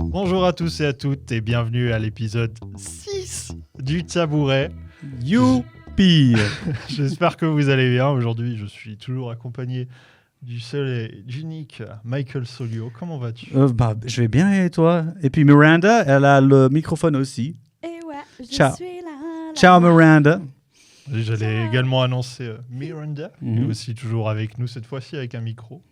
Bonjour à tous et à toutes et bienvenue à l'épisode 6 du Tabouret. Youpi. J'espère que vous allez bien. Aujourd'hui, je suis toujours accompagné du seul et d'unique Michael Solio. Comment vas-tu ? Je vais bien et toi ? Et puis Miranda, elle a le microphone aussi. Et ouais, je Ciao. suis là. Ciao Miranda. J'allais également annoncer Miranda, qui est Mhm. aussi toujours avec nous, cette fois-ci avec un micro.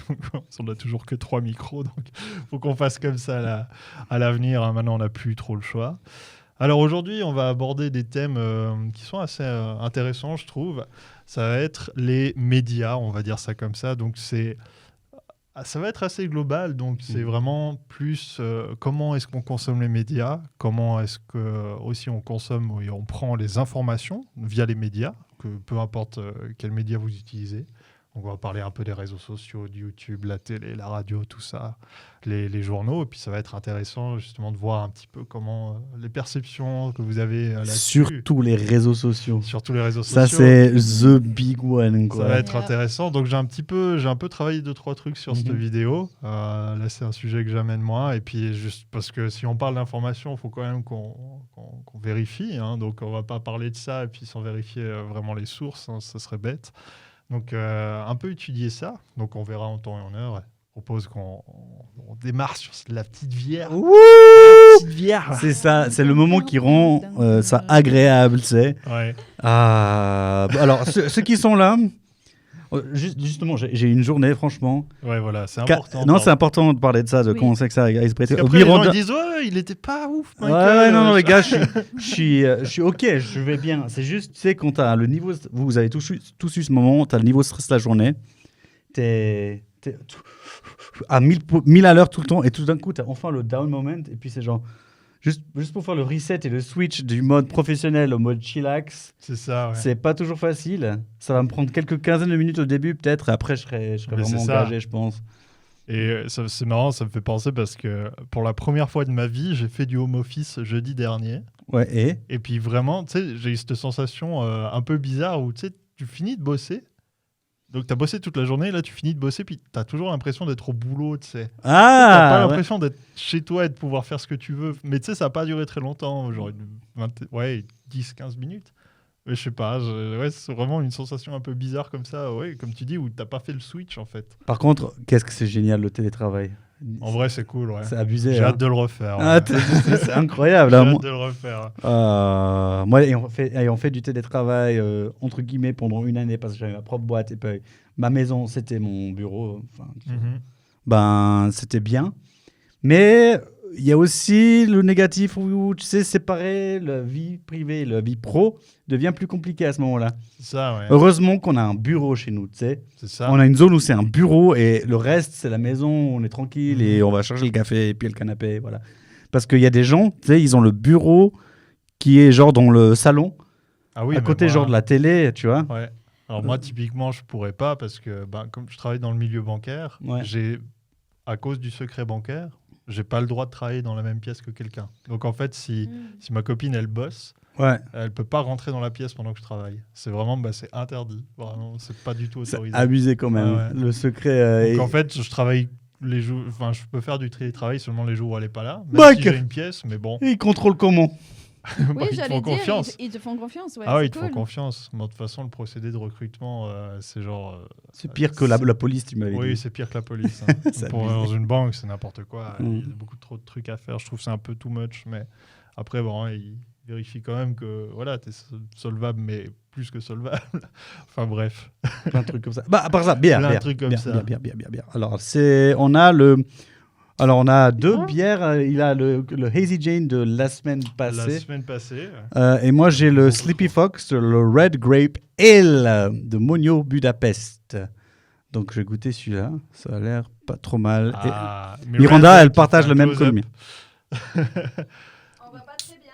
Donc, on n'a toujours que 3 micros, donc il faut qu'on fasse comme ça à l'avenir. Hein. Maintenant, on n'a plus trop le choix. Alors aujourd'hui, on va aborder des thèmes qui sont assez intéressants, je trouve. Ça va être les médias, on va dire ça comme ça. Donc ça va être assez global. Donc c'est vraiment plus comment est-ce qu'on consomme les médias, comment est-ce que aussi on consomme et on prend les informations via les médias, que peu importe quels médias vous utilisez. Donc on va parler un peu des réseaux sociaux, de YouTube, la télé, la radio, tout ça, les journaux. Et puis ça va être intéressant justement de voir un petit peu comment les perceptions que vous avez là-dessus. Surtout les réseaux sociaux. Surtout les réseaux Ça, sociaux. c'est the big one, quoi. Ça va être intéressant. Donc j'ai un peu travaillé 2-3 trucs sur cette vidéo. Là, c'est un sujet que j'amène moi. Et puis juste parce que si on parle d'information, il faut quand même qu'on vérifie. Hein. Donc on va pas parler de ça et puis sans vérifier vraiment les sources. Hein. Ça serait bête. Donc un peu étudier ça. Donc on verra en temps et en heure. Je propose qu'on démarre sur la petite bière. Wouh. La petite bière. C'est ça, c'est le moment qui rend ça agréable, tu sais. Ouais. Alors, ceux qui sont là, justement, j'ai une journée, franchement. Ouais, voilà, c'est important. Non, c'est important de parler de ça, de Oui. commencer avec ça à se prêter. Parce qu'après, les gens ils disent ouais, il était pas ouf. Ouais, non, les gars, je suis OK, je vais bien. C'est juste, tu sais, quand tu as le niveau... Vous avez tous eu ce moment, tu as le niveau stress de la journée, t'es à 1000 à l'heure tout le temps, et tout d'un coup, tu as enfin le down moment, et puis c'est genre... Juste pour faire le reset et le switch du mode professionnel au mode chillax, C'est ça, ouais. c'est pas toujours facile. Ça va me prendre quelques quinzaines de minutes au début, peut-être, et après, je serai Mais vraiment c'est ça. engagé, je pense. Et c'est marrant, ça me fait penser parce que pour la première fois de ma vie, j'ai fait du home office jeudi dernier. Ouais, et Et puis vraiment, tu sais, j'ai eu cette sensation un peu bizarre où tu sais, tu finis de bosser. Donc tu as bossé toute la journée, là tu finis de bosser, puis tu as toujours l'impression d'être au boulot, tu sais. T'as pas ouais. l'impression d'être chez toi et de pouvoir faire ce que tu veux. Mais tu sais, ça n'a pas duré très longtemps, genre 10-15 minutes. Mais je sais pas, c'est vraiment une sensation un peu bizarre comme ça, ouais, comme tu dis, où t'as pas fait le switch en fait. Par contre, qu'est-ce que c'est génial le télétravail. En vrai, c'est cool, ouais. C'est abusé. J'ai hein. hâte de le refaire. Ah, ouais. c'est incroyable. J'ai hein. hâte de le refaire. Moi, ayant fait du télétravail, entre guillemets, pendant une année, parce que j'avais ma propre boîte, et puis ma maison, c'était mon bureau. Enfin, ben, c'était bien. Mais il y a aussi le négatif où, tu sais, séparer la vie privée et la vie pro devient plus compliqué à ce moment-là. C'est ça, ouais. Heureusement qu'on a un bureau chez nous, tu sais. C'est ça. On a une zone où c'est un bureau et le reste, c'est la maison, on est tranquille et on va chercher le café et puis le canapé, voilà. Parce qu'il y a des gens, tu sais, ils ont le bureau qui est genre dans le salon, Ah oui, à mais côté moi- genre de la télé, tu vois. Ouais. Alors moi, typiquement, je pourrais pas parce que comme je travaille dans le milieu bancaire, Ouais. à cause du secret bancaire, j'ai pas le droit de travailler dans la même pièce que quelqu'un. Donc en fait, si ma copine, elle bosse, Ouais. elle peut pas rentrer dans la pièce pendant que je travaille. C'est vraiment, c'est interdit. Vraiment, c'est pas du tout C'est autorisé. abusé quand même. Ah ouais. Le secret. Donc en fait, je travaille les jours. Enfin, je peux faire du télétravail seulement les jours où elle est pas là. Même Mec. si j'ai une pièce, mais bon. Ils contrôlent comment Oui, Ils te j'allais font dire, confiance. ils te font confiance. Ouais, Ah oui, c'est ils te font cool. confiance. Mais de toute façon, le procédé de recrutement, c'est genre. C'est pire que la police, tu m'avais Oui, dit. c'est pire que la police. Hein. C'est Pour, abusé. dans une banque, c'est n'importe quoi. Mm. Il y a beaucoup trop de trucs à faire. Je trouve que c'est un peu too much. Mais après, bon, hein, ils vérifient quand même que voilà, tu es solvable, mais plus que solvable. Enfin bref. Plein de trucs comme ça. Bah, à part ça, bière. Plein de bière, trucs comme bière, ça. Bière. Alors, on a deux bières. Il a le Hazy Jane de la semaine La passée. semaine passée. Et moi, j'ai le Beaucoup Sleepy trop. Fox, le Red Grape Ale de Monio Budapest. Donc, j'ai goûté celui-là. Ça a l'air pas trop mal. Et Miranda, elle partage le même que le mien. On va pas très bien.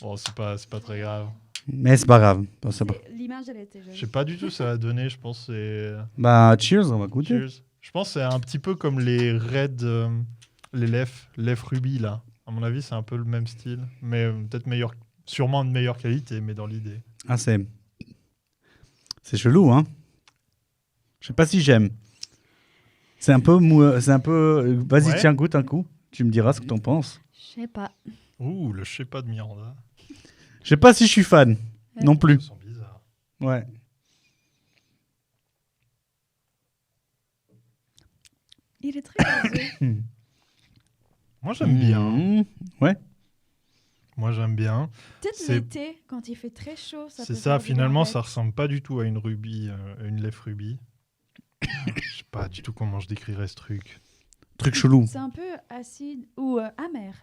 Bon, c'est pas très grave. Mais c'est pas grave. Bon, c'est pas- L'image, elle était jolie. Je sais pas du tout ça va donner. Je pense que c'est. Bah, cheers, on va goûter. Cheers. Je pense que c'est un petit peu comme les Red, les Lef Ruby là. À mon avis, c'est un peu le même style, mais peut-être meilleur, sûrement de meilleure qualité, mais dans l'idée. Ah, c'est chelou, hein. Je sais pas si j'aime. C'est un peu mou. C'est un peu. Vas-y, Ouais. tiens, goûte un coup. Tu me diras ce que t'en penses. Je sais pas. Ouh, le je sais pas de Miranda. Je sais pas si je suis fan. Non plus. Ça sent bizarre. Ouais. Il est très gazeux. Moi, j'aime bien. Mmh. Ouais. Moi, j'aime bien. Peut-être C'est- l'été, quand il fait très chaud, ça C'est peut ça, faire du bien finalement, avec. ça ressemble pas du tout à une rubis, une lèvre rubis. Je sais pas du tout comment je décrirais ce truc. Truc chelou. C'est un peu acide ou amer.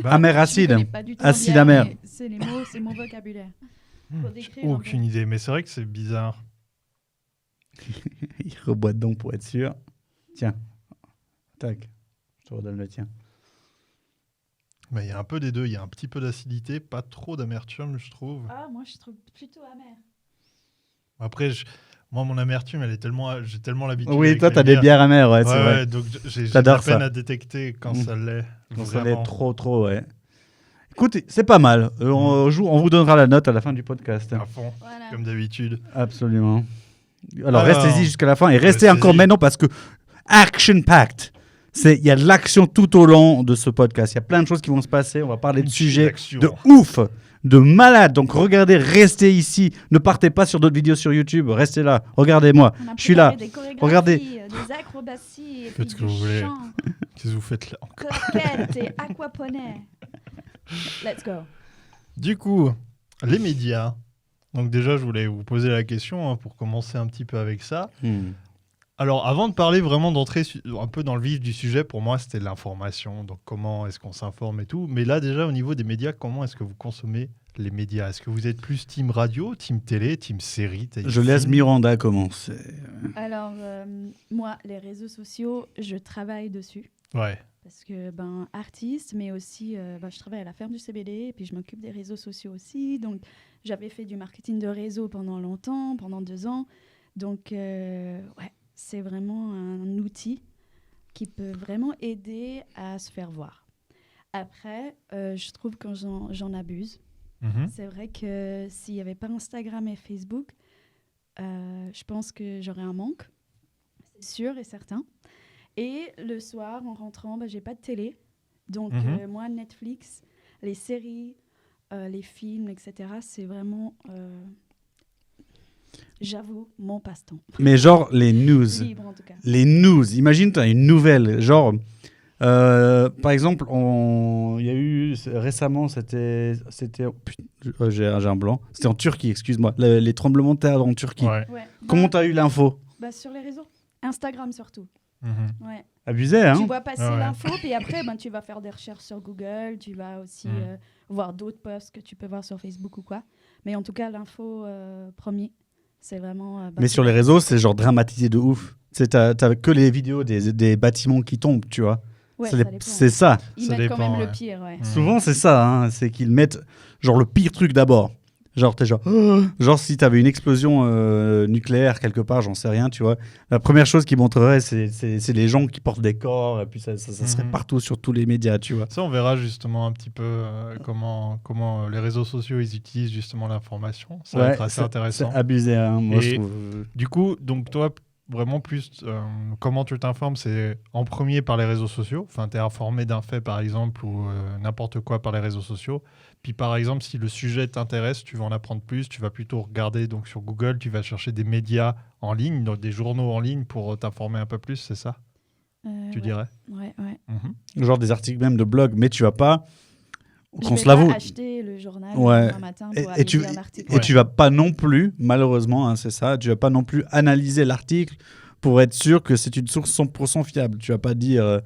Bah, Amer Je acide. connais pas du tout Acide bien, amer. mais c'est les mots, c'est mon vocabulaire. Faut j'ai décrire un peu. aucune idée, mais c'est vrai que c'est bizarre. Il reboite donc pour être sûr. Tiens. Tac. Je te redonne le tien. Mais il y a un peu des deux. Il y a un petit peu d'acidité, pas trop d'amertume, je trouve. Ah, moi je trouve plutôt amer. Après, moi, mon amertume, elle est tellement, j'ai tellement l'habitude. Oui, avec toi, les t'as des bières amères, ouais, Ouais, c'est vrai. ouais, donc j'ai de T'adores la peine ça. à détecter quand Mm. ça l'est. Donc ça Vraiment. l'est trop, ouais. Écoute, c'est pas mal. On vous donnera la note à la fin du podcast. À fond, Voilà. comme d'habitude. Absolument. Alors, Alors, restez-y jusqu'à la fin et restez restez-y. encore maintenant parce que action-packed. Il y a de l'action tout au long de ce podcast. Il y a plein de choses qui vont se passer. On va parler de sujets L'action. de ouf, de malade. Donc regardez, restez ici. Ne partez pas sur d'autres vidéos sur YouTube. Restez là. Regardez-moi. On a Je suis là. préparé des chorégraphies, Regardez. des acrobaties, et Faites puis ce que du vous voulez. chant, Qu'est-ce que vous faites là? claquettes et aquaponais. Let's go. Du coup, les médias. Donc déjà, je voulais vous poser la question hein, pour commencer un petit peu avec ça. Alors, avant de parler vraiment d'entrer un peu dans le vif du sujet, pour moi, c'était l'information. Donc, comment est-ce qu'on s'informe et tout. Mais là, déjà, au niveau des médias, comment est-ce que vous consommez les médias? Est-ce que vous êtes plus team radio, team télé, team série? Je laisse Miranda commencer. Alors, moi, les réseaux sociaux, je travaille dessus. Ouais. Parce que, artiste, mais aussi, je travaille à la ferme du CBD, et puis je m'occupe des réseaux sociaux aussi. Donc, j'avais fait du marketing de réseau pendant longtemps, pendant 2 ans. Donc, ouais, c'est vraiment un outil qui peut vraiment aider à se faire voir. Après, je trouve que j'en abuse. Mhm. C'est vrai que s'il n'y avait pas Instagram et Facebook, je pense que j'aurais un manque, c'est sûr et certain. Et le soir, en rentrant, j'ai pas de télé. Donc, Mhm. moi, Netflix, les séries, les films, etc., c'est vraiment, j'avoue, mon passe-temps. Mais genre les news. Libre, en tout cas. Les news. Imagine, tu as une nouvelle. Genre, par exemple, il y a eu récemment, c'était oh, putain, j'ai un blanc. C'était en Turquie, excuse-moi. Les tremblements de terre en Turquie. Ouais. Ouais. Comment tu as eu l'info? Sur les réseaux. Instagram, surtout. Mhm. Ouais. Abusé, Tu hein? vois passer Ah ouais. l'info, puis après, tu vas faire des recherches sur Google, tu vas aussi voir d'autres posts que tu peux voir sur Facebook ou quoi. Mais en tout cas, l'info premier, c'est vraiment... Mais sur les réseaux, c'est genre dramatisé de ouf. Tu sais, t'as que les vidéos des bâtiments qui tombent, tu vois. Ouais, C'est ça les- dépend. c'est ça. Ils Ça mettent quand dépend, même ouais. le pire, ouais. Mhm. Souvent, c'est ça. Hein, c'est qu'ils mettent genre le pire truc d'abord. Genre, t'es genre, genre si t'avais une explosion nucléaire quelque part, j'en sais rien, tu vois. La première chose qu'ils montreraient, c'est les gens qui portent des corps, et puis ça serait Mhm. partout sur tous les médias, tu vois. Ça, on verra justement un petit peu comment les réseaux sociaux ils utilisent justement l'information. Ça va être assez intéressant. C'est abusé, hein, moi, je Et- trouve. Du coup, donc toi, vraiment plus, comment tu t'informes, c'est en premier par les réseaux sociaux. Enfin, tu es informé d'un fait, par exemple, ou n'importe quoi par les réseaux sociaux. Puis, par exemple, si le sujet t'intéresse, tu vas en apprendre plus. Tu vas plutôt regarder donc sur Google, tu vas chercher des médias en ligne, donc des journaux en ligne pour t'informer un peu plus, c'est ça, tu Ouais, dirais? ouais. Mhm. Genre des articles même de blog, mais tu vas pas. Je Qu'on vais se l'avoue. pas acheter le journal Ouais. un matin Et- pour et aller tu- lire l'article. Et tu vas pas non plus, malheureusement, hein, c'est ça, tu vas pas non plus analyser l'article pour être sûr que c'est une source 100% fiable. Tu vas pas dire,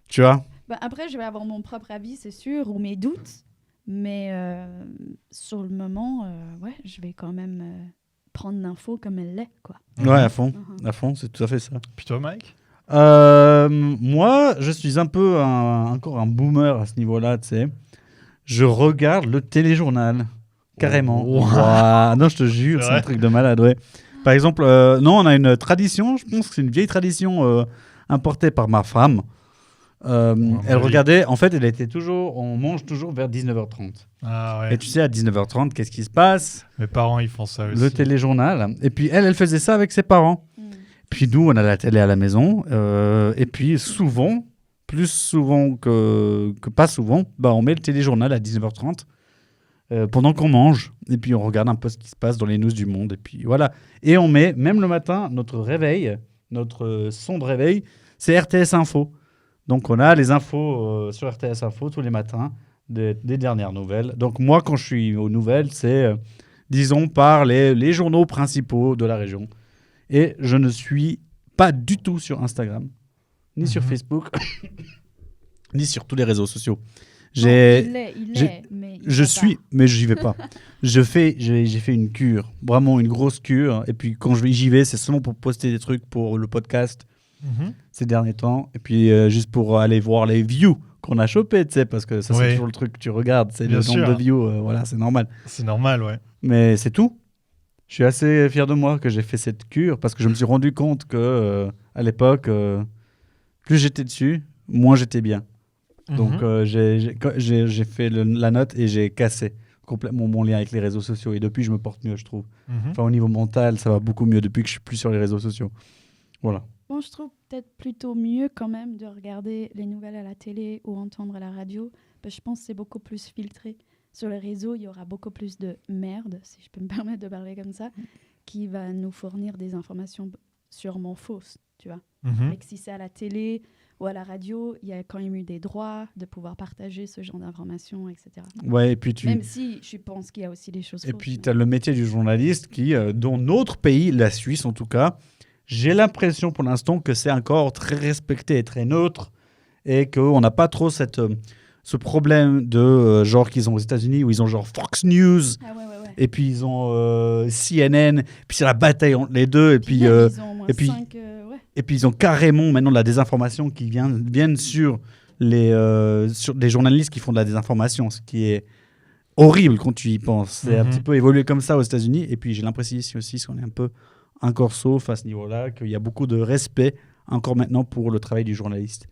tu vois. Après, je vais avoir mon propre avis, c'est sûr, ou mes doutes. Mais sur le moment, ouais, je vais quand même prendre l'info comme elle l'est, quoi. Ouais, à fond, Mhm. à fond, c'est tout à fait ça. Puis toi, Mike? Moi, je suis un peu encore un boomer à ce niveau-là, tu sais. Je regarde le téléjournal, carrément. Oh. Ouah, non, je te jure, C'est c'est un vrai truc de malade, ouais. Par exemple, non, on a une tradition, je pense que c'est une vieille tradition importée par ma femme. Elle regardait, en fait, on mange toujours vers 19h30. Ah ouais. Et tu sais, à 19h30, qu'est-ce qui se passe? Mes parents, ils font ça aussi. Le téléjournal. Et puis elle faisait ça avec ses parents. Puis nous, on a la télé à la maison. Et puis souvent, plus souvent que pas souvent, on met le téléjournal à 19h30 pendant qu'on mange. Et puis on regarde un peu ce qui se passe dans les news du monde. Et puis voilà. Et on met, même le matin, notre réveil, notre son de réveil, c'est RTS Info. Donc on a les infos sur RTS Info tous les matins, des dernières nouvelles. Donc moi, quand je suis aux nouvelles, c'est, disons, par les journaux principaux de la région. Et je ne suis pas du tout sur Instagram, ni sur Facebook, ni sur tous les réseaux sociaux. Il l'est, mais mais j'y vais pas. J'ai fait une cure, vraiment une grosse cure. Et puis quand j'y vais, c'est seulement pour poster des trucs pour le podcast ces derniers temps. Et puis juste pour aller voir les views qu'on a chopés, tu sais, parce que ça c'est toujours le truc que tu regardes, c'est le nombre de views. Voilà, c'est normal. C'est normal, ouais. Mais c'est tout. Je suis assez fier de moi que j'ai fait cette cure parce que je me suis rendu compte que à l'époque, plus j'étais dessus, moins j'étais bien. Donc j'ai fait la note et j'ai cassé complètement mon lien avec les réseaux sociaux. Et depuis, je me porte mieux, je trouve. Enfin, au niveau mental, ça va beaucoup mieux depuis que je suis plus sur les réseaux sociaux. Voilà. Bon, je trouve peut-être plutôt mieux quand même de regarder les nouvelles à la télé ou entendre à la radio. Parce que je pense que c'est beaucoup plus filtré. Sur les réseaux, il y aura beaucoup plus de merde, si je peux me permettre de parler comme ça, qui va nous fournir des informations sûrement fausses, tu vois. Mais que si c'est à la télé ou à la radio, il y a quand même eu des droits de pouvoir partager ce genre d'informations, etc. Ouais, et puis Même si je pense qu'il y a aussi des choses fausses. Et puis, tu as le métier du journaliste qui, dans notre pays, la Suisse en tout cas, j'ai l'impression pour l'instant que c'est encore très respecté et très neutre et qu'on n'a pas trop ce problème de genre qu'ils ont aux États-Unis où ils ont genre Fox News et puis ils ont CNN, puis c'est la bataille entre les deux et puis ils ont carrément maintenant de la désinformation qui viennent sur sur des journalistes qui font de la désinformation, ce qui est horrible quand tu y penses. C'est un petit peu évolué comme ça aux États-Unis et puis j'ai l'impression ici aussi qu'on est un peu encore sauf à ce niveau-là, qu'il y a beaucoup de respect encore maintenant pour le travail du journaliste.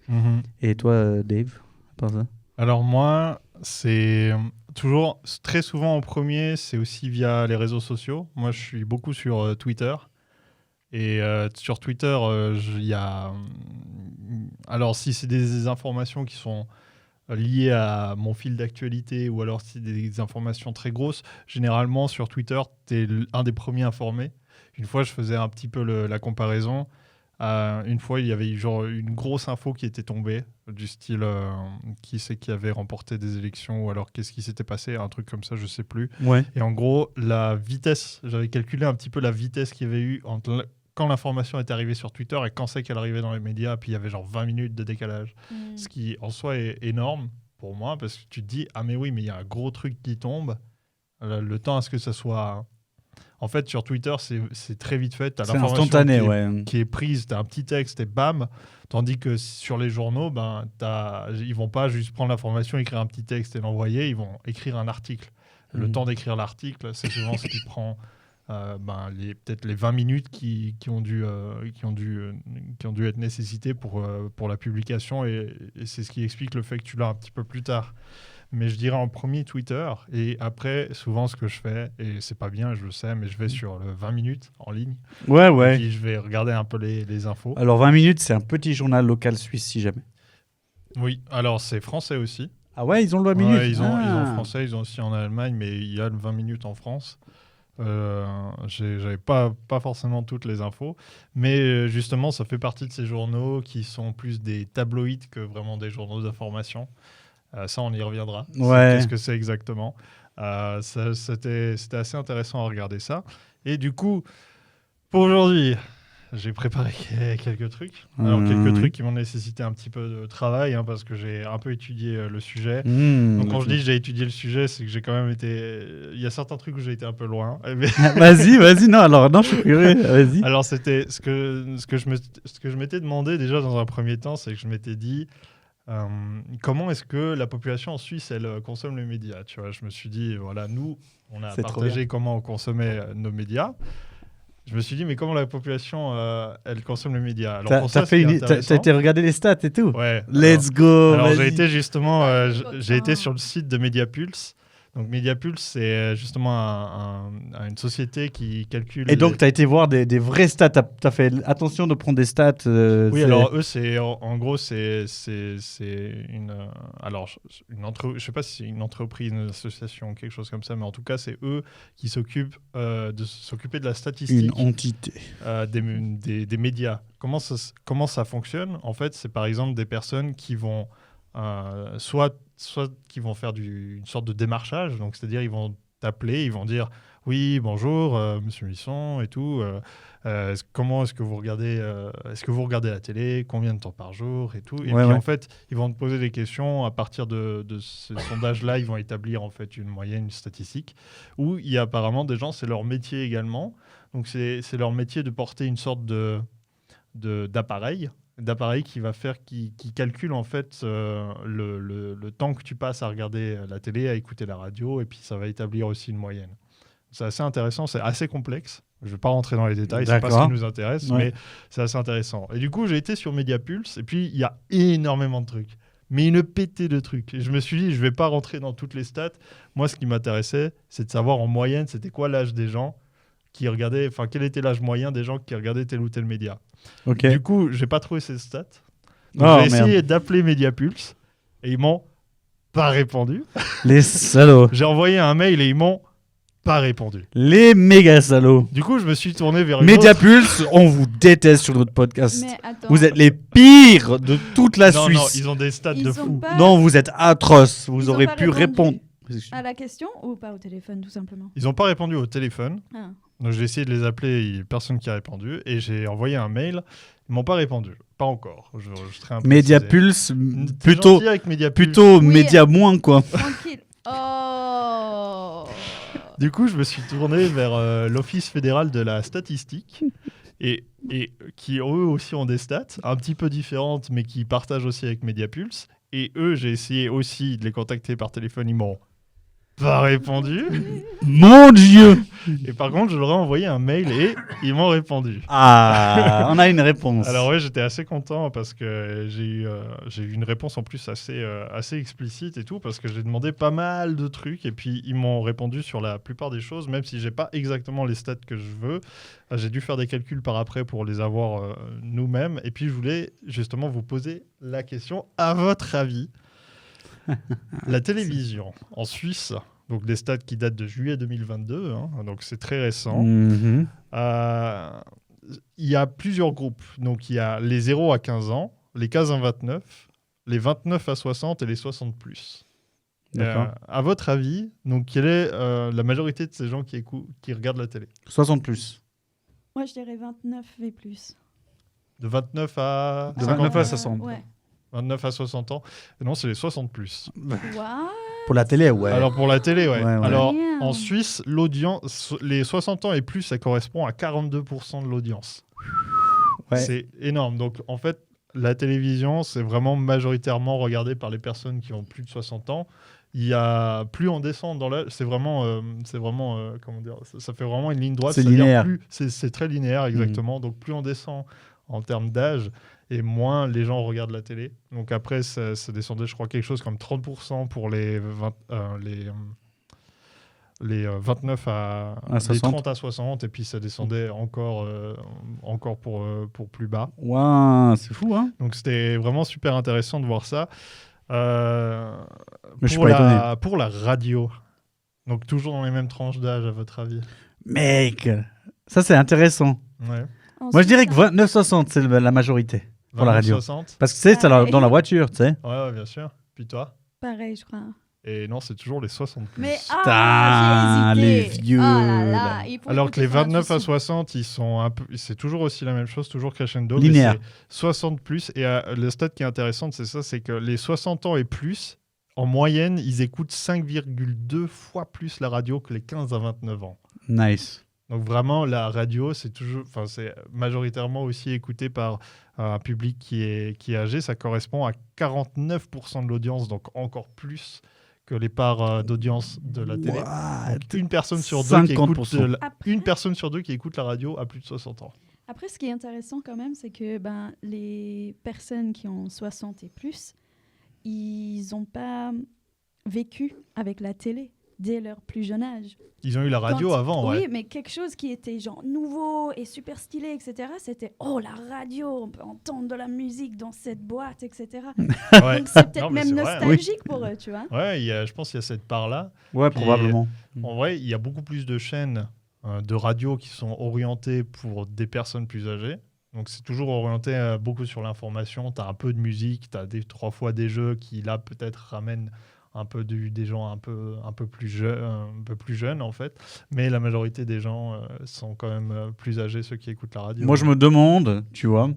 Et toi, Dave, par ça? Alors moi, c'est toujours très souvent en premier, c'est aussi via les réseaux sociaux. Moi, je suis beaucoup sur Twitter. Et sur Twitter, il y a... Alors, si c'est des informations qui sont liées à mon fil d'actualité ou alors si c'est des informations très grosses, généralement, sur Twitter, tu es un des premiers informés. Une fois, je faisais un petit peu la comparaison. Une fois, il y avait genre une grosse info qui était tombée, du style qui c'est qui avait remporté des élections ou alors qu'est-ce qui s'était passé, un truc comme ça, je sais plus. Ouais. Et en gros, la vitesse, j'avais calculé un petit peu la vitesse qu'il y avait eu entre quand l'information est arrivée sur Twitter et quand c'est qu'elle arrivait dans les médias, puis il y avait genre 20 minutes de décalage. Ce qui en soi est énorme pour moi parce que tu te dis, ah mais oui, mais il y a un gros truc qui tombe. Le temps à ce que ça soit... En fait, sur Twitter, c'est très vite fait. Tu as l'information instantané, qui est prise, tu as un petit texte et bam. Tandis que sur les journaux, ils vont pas juste prendre l'information, écrire un petit texte et l'envoyer, ils vont écrire un article. Le temps d'écrire l'article, c'est souvent ce qui prend peut-être les 20 minutes qui ont dû être nécessitées pour la publication. Et c'est ce qui explique le fait que tu l'as un petit peu plus tard. Mais je dirais en premier Twitter et après souvent ce que je fais et c'est pas bien je le sais mais je vais sur le 20 minutes en ligne et puis je vais regarder un peu les infos. Alors 20 minutes c'est un petit journal local suisse si jamais. Oui, alors c'est français aussi. Ah ouais, ils ont le 20 minutes. Ils ont français, ils ont aussi en Allemagne mais il y a le 20 minutes en France. J'avais pas forcément toutes les infos mais justement ça fait partie de ces journaux qui sont plus des tabloïds que vraiment des journaux d'information. Ça, on y reviendra. Qu'est-ce que c'est exactement c'était assez intéressant à regarder ça. Et du coup, pour aujourd'hui, j'ai préparé quelques trucs. Alors, quelques trucs qui m'ont nécessité un petit peu de travail parce que j'ai un peu étudié le sujet. Donc, quand je dis que j'ai étudié le sujet, c'est que j'ai quand même été... Il y a certains trucs où j'ai été un peu loin. Vas-y. Non, je suis curieux. Vas-y. Alors, c'était ce que je m'étais demandé déjà dans un premier temps, c'est que je m'étais dit... comment est-ce que la population en Suisse elle consomme les médias, tu vois, je me suis dit voilà, nous on a partagé comment on consommait nos médias Je me suis dit, mais comment la population, elle consomme les médias? Alors, T'as pour ça, t'as fait ce qui est une... t'as intéressant- été regarder les stats et tout. Ouais. Let's go. Alors, j'ai vas-y. été justement, Content. j'ai été sur le site de Mediapulse. Donc, Mediapulse, c'est justement une société qui calcule. Et donc, tu as été voir des vrais stats. Tu as fait attention de prendre des stats. Oui, c'est- alors eux, c'est en gros, c'est une je sais pas si c'est une entreprise, une association, quelque chose comme ça, mais en tout cas, c'est eux qui s'occupent de s'occuper de la statistique Une entité. des médias. Comment ça fonctionne? En fait, c'est par exemple des personnes qui vont soit qui vont faire une sorte de démarchage, donc c'est-à-dire ils vont t'appeler, ils vont dire oui, bonjour, Monsieur Misson et tout. Comment est-ce que vous regardez la télé? Combien de temps par jour et tout? Et Ouais, puis ouais. en fait, ils vont te poser des questions. À partir de ce sondage-là, ils vont établir en fait une moyenne, une statistique. Où il y a apparemment des gens, c'est leur métier également. Donc c'est leur métier de porter une sorte d'appareil qui calcule en fait le temps que tu passes à regarder la télé, à écouter la radio, et puis ça va établir aussi une moyenne. C'est assez intéressant, c'est assez complexe. Je ne vais pas rentrer dans les détails, c'est pas ce D'accord. qui nous intéresse, Ouais. mais c'est assez intéressant. Et du coup, j'ai été sur Mediapulse, et puis il y a énormément de trucs, mais une pétée de trucs. Et je me suis dit, je ne vais pas rentrer dans toutes les stats. Moi, ce qui m'intéressait, c'est de savoir en moyenne, c'était quoi l'âge des gens qui regardaient, enfin, quel était l'âge moyen des gens qui regardaient tel ou tel média. Ok. Du coup, j'ai pas trouvé ces stats. Donc, Oh, j'ai merde. essayé d'appeler Mediapulse et ils m'ont pas répondu. Les salauds. J'ai envoyé un mail et ils m'ont pas répondu. Les méga salauds. Du coup, je me suis tourné vers une autre. Mediapulse, on vous déteste sur notre podcast. Mais attends. Vous êtes les pires de toute la Non, Suisse. non, ils ont des stats de Ils ont fou. pas- Non, vous êtes atroces. Vous Ils ont aurez pas pu répondu. répondre. À la question ou pas au téléphone, tout simplement? Ils ont pas répondu au téléphone. Ah. Donc j'ai essayé de les appeler, il y a personne qui a répondu et j'ai envoyé un mail. Ils m'ont pas répondu. Pas encore. Je serai un peu Mediapulse, précisé. T'es plutôt, gentil avec Mediapulse. plutôt Oui. média moins, quoi. Tranquille. Oh. Du coup, je me suis tourné vers l'Office fédéral de la statistique et qui eux aussi ont des stats un petit peu différentes, mais qui partagent aussi avec Mediapulse. Et eux, j'ai essayé aussi de les contacter par téléphone, ils m'ont pas répondu. Mon Dieu. Et par contre, je leur ai envoyé un mail et ils m'ont répondu. Ah, on a une réponse. Alors ouais, j'étais assez content parce que j'ai eu une réponse en plus assez explicite et tout, parce que j'ai demandé pas mal de trucs et puis ils m'ont répondu sur la plupart des choses, même si j'ai pas exactement les stats que je veux. J'ai dû faire des calculs par après pour les avoir nous-mêmes. Et puis je voulais justement vous poser la question, à votre avis, la télévision en Suisse, donc des stats qui datent de juillet 2022, hein, donc c'est très récent. Mhm. Il y a plusieurs groupes. Donc, il y a les 0 à 15 ans, les 15 à 29, les 29 à 60 et les 60 plus. D'accord. À votre avis, donc, quelle est la majorité de ces gens qui regardent la télé? 60 plus. Moi, je dirais 29 et plus. De 29 à De 50 29 à ans. 60. Ouais. 29 à 60 ans. Et non, c'est les 60 plus. What? Pour la télé, ouais. Alors, pour la télé, ouais. Ouais, ouais. Alors, Damn. en Suisse, l'audience, les 60 ans et plus, ça correspond à 42% de l'audience. Ouais. C'est énorme. Donc, en fait, la télévision, c'est vraiment majoritairement regardé par les personnes qui ont plus de 60 ans. Il y a plus on descend dans l'âge, c'est vraiment comment dire, ça fait vraiment une ligne droite. C'est c'est-à-dire linéaire. c'est très linéaire, exactement. Donc, plus on descend en termes d'âge, et moins les gens regardent la télé. Donc, après, ça descendait, je crois, quelque chose comme 30% pour les 29 à les 60. 30 à 60, et puis ça descendait encore pour plus bas. Ouah, c'est fou, hein. Donc c'était vraiment super intéressant de voir ça. Mais je suis pas étonné. Pour la radio, donc toujours dans les mêmes tranches d'âge, à votre avis? Mec, ça c'est intéressant. Ouais. Moi je dirais que Ensuite, 29-60 c'est la majorité. Pour la radio. 60. Parce que c'est Pareil. dans la voiture, tu sais. Ouais, bien sûr. Puis toi? pareil, je crois. Et non, c'est toujours les 60 plus. Mais Putain, j'ai les hésité. vieux, Oh là là. là, il faut Alors que écouter les son 29 à intuition. 60, ils sont un peu, c'est toujours aussi la même chose, toujours crescendo. mais Linéaire. c'est 60 plus. Et le stat qui est intéressant, c'est ça, c'est que les 60 ans et plus, en moyenne, ils écoutent 5,2 fois plus la radio que les 15 à 29 ans. Nice. Donc vraiment, la radio, c'est majoritairement aussi écouté par un public qui est âgé. Ça correspond à 49% de l'audience, donc encore plus que les parts d'audience de la télé. What? Donc, une personne sur deux qui écoute 50%. Après- une personne sur deux qui écoute la radio a plus de 60 ans. Après, ce qui est intéressant quand même, c'est que les personnes qui ont 60 et plus, ils n'ont pas vécu avec la télé dès leur plus jeune âge. Ils ont eu la radio Quand- avant, Oui, ouais. mais quelque chose qui était genre nouveau et super stylé, etc. C'était « Oh, la radio, on peut entendre de la musique dans cette boîte, etc. » Ouais. Donc c'est peut-être Non, mais même c'est vrai, hein. nostalgique pour eux, tu vois. Ouais, je pense qu'il y a cette part-là. Ouais, Puis, probablement. En vrai, il y a beaucoup plus de chaînes de radio qui sont orientées pour des personnes plus âgées. Donc c'est toujours orienté beaucoup sur l'information. Tu as un peu de musique, tu as trois fois des jeux qui là peut-être ramènent un peu des gens un peu plus jeunes en fait. Mais la majorité des gens sont quand même plus âgés, ceux qui écoutent la radio. Moi, je me demande, tu vois,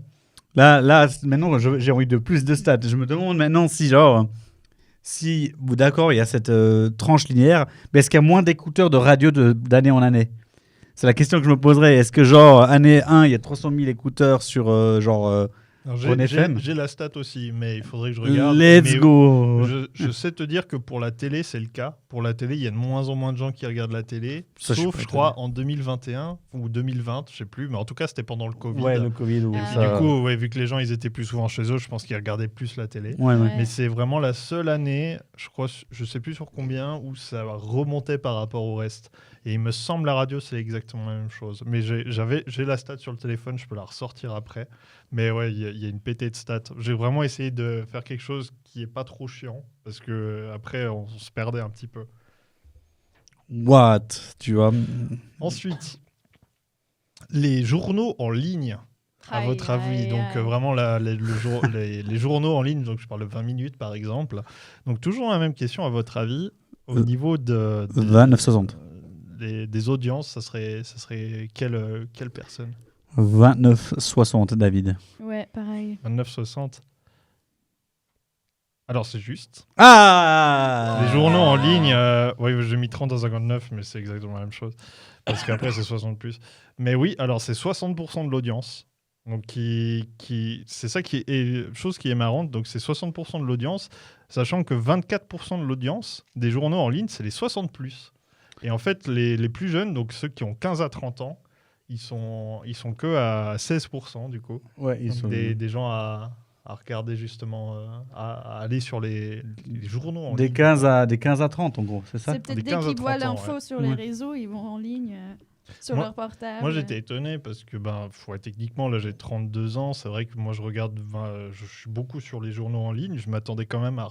là maintenant, j'ai envie de plus de stats. Je me demande maintenant si d'accord, il y a cette tranche linéaire, mais est-ce qu'il y a moins d'écouteurs de radio d'année en année? C'est la question que je me poserais. Est-ce que, année 1, il y a 300 000 écouteurs sur, Alors, Bonne FM. j'ai la stat aussi, mais il faudrait que je regarde. let's Mais go. Je sais te dire que pour la télé, c'est le cas. Pour la télé, il y a de moins en moins de gens qui regardent la télé. Ça, je suis sauf, pas je crois, en 2021 ou 2020, je sais plus. Mais en tout cas, c'était pendant le Covid. Ouais, le Covid. Ou Ah. Et ça... du coup, ouais, vu que les gens ils étaient plus souvent chez eux, je pense qu'ils regardaient plus la télé. Ouais. Ouais. Mais c'est vraiment la seule année, je crois, je sais plus sur combien, où ça remontait par rapport au reste. Et il me semble la radio, c'est exactement la même chose. Mais j'ai la stat sur le téléphone, je peux la ressortir après. Mais ouais, il y a une pétée de stats. J'ai vraiment essayé de faire quelque chose qui est pas trop chiant, parce que après on se perdait un petit peu. What, tu vois. Ensuite, les journaux en ligne. À votre avis, donc vraiment les journaux en ligne, donc je parle de 20 minutes par exemple. Donc toujours la même question, à votre avis, au niveau de 29,60. des audiences, ça serait quelle personne? 29,60, David. Ouais, pareil. 29,60. Alors c'est juste. Ah. Les journaux en ligne, oui, j'ai mis 30,59, mais c'est exactement la même chose. Parce qu'après c'est 60 plus. Mais oui, alors c'est 60% de l'audience. Donc c'est ça qui est chose qui est marrante. Donc c'est 60% de l'audience, sachant que 24% de l'audience des journaux en ligne, c'est les 60 plus. Et en fait, les plus jeunes, donc ceux qui ont 15 à 30 ans, ils sont que à 16% du coup. Ouais, ils Donc sont... des gens à regarder justement, à aller sur les journaux en des ligne. 15 à 30, en gros, c'est ça? C'est peut-être Des dès 15 à qu'ils voient 30 ans, l'info ouais. sur les Ouais. réseaux, ils vont en ligne sur Moi- leur portable. Moi, j'étais étonné parce que, techniquement, là, j'ai 32 ans. C'est vrai que moi, je suis beaucoup sur les journaux en ligne. Je m'attendais quand même à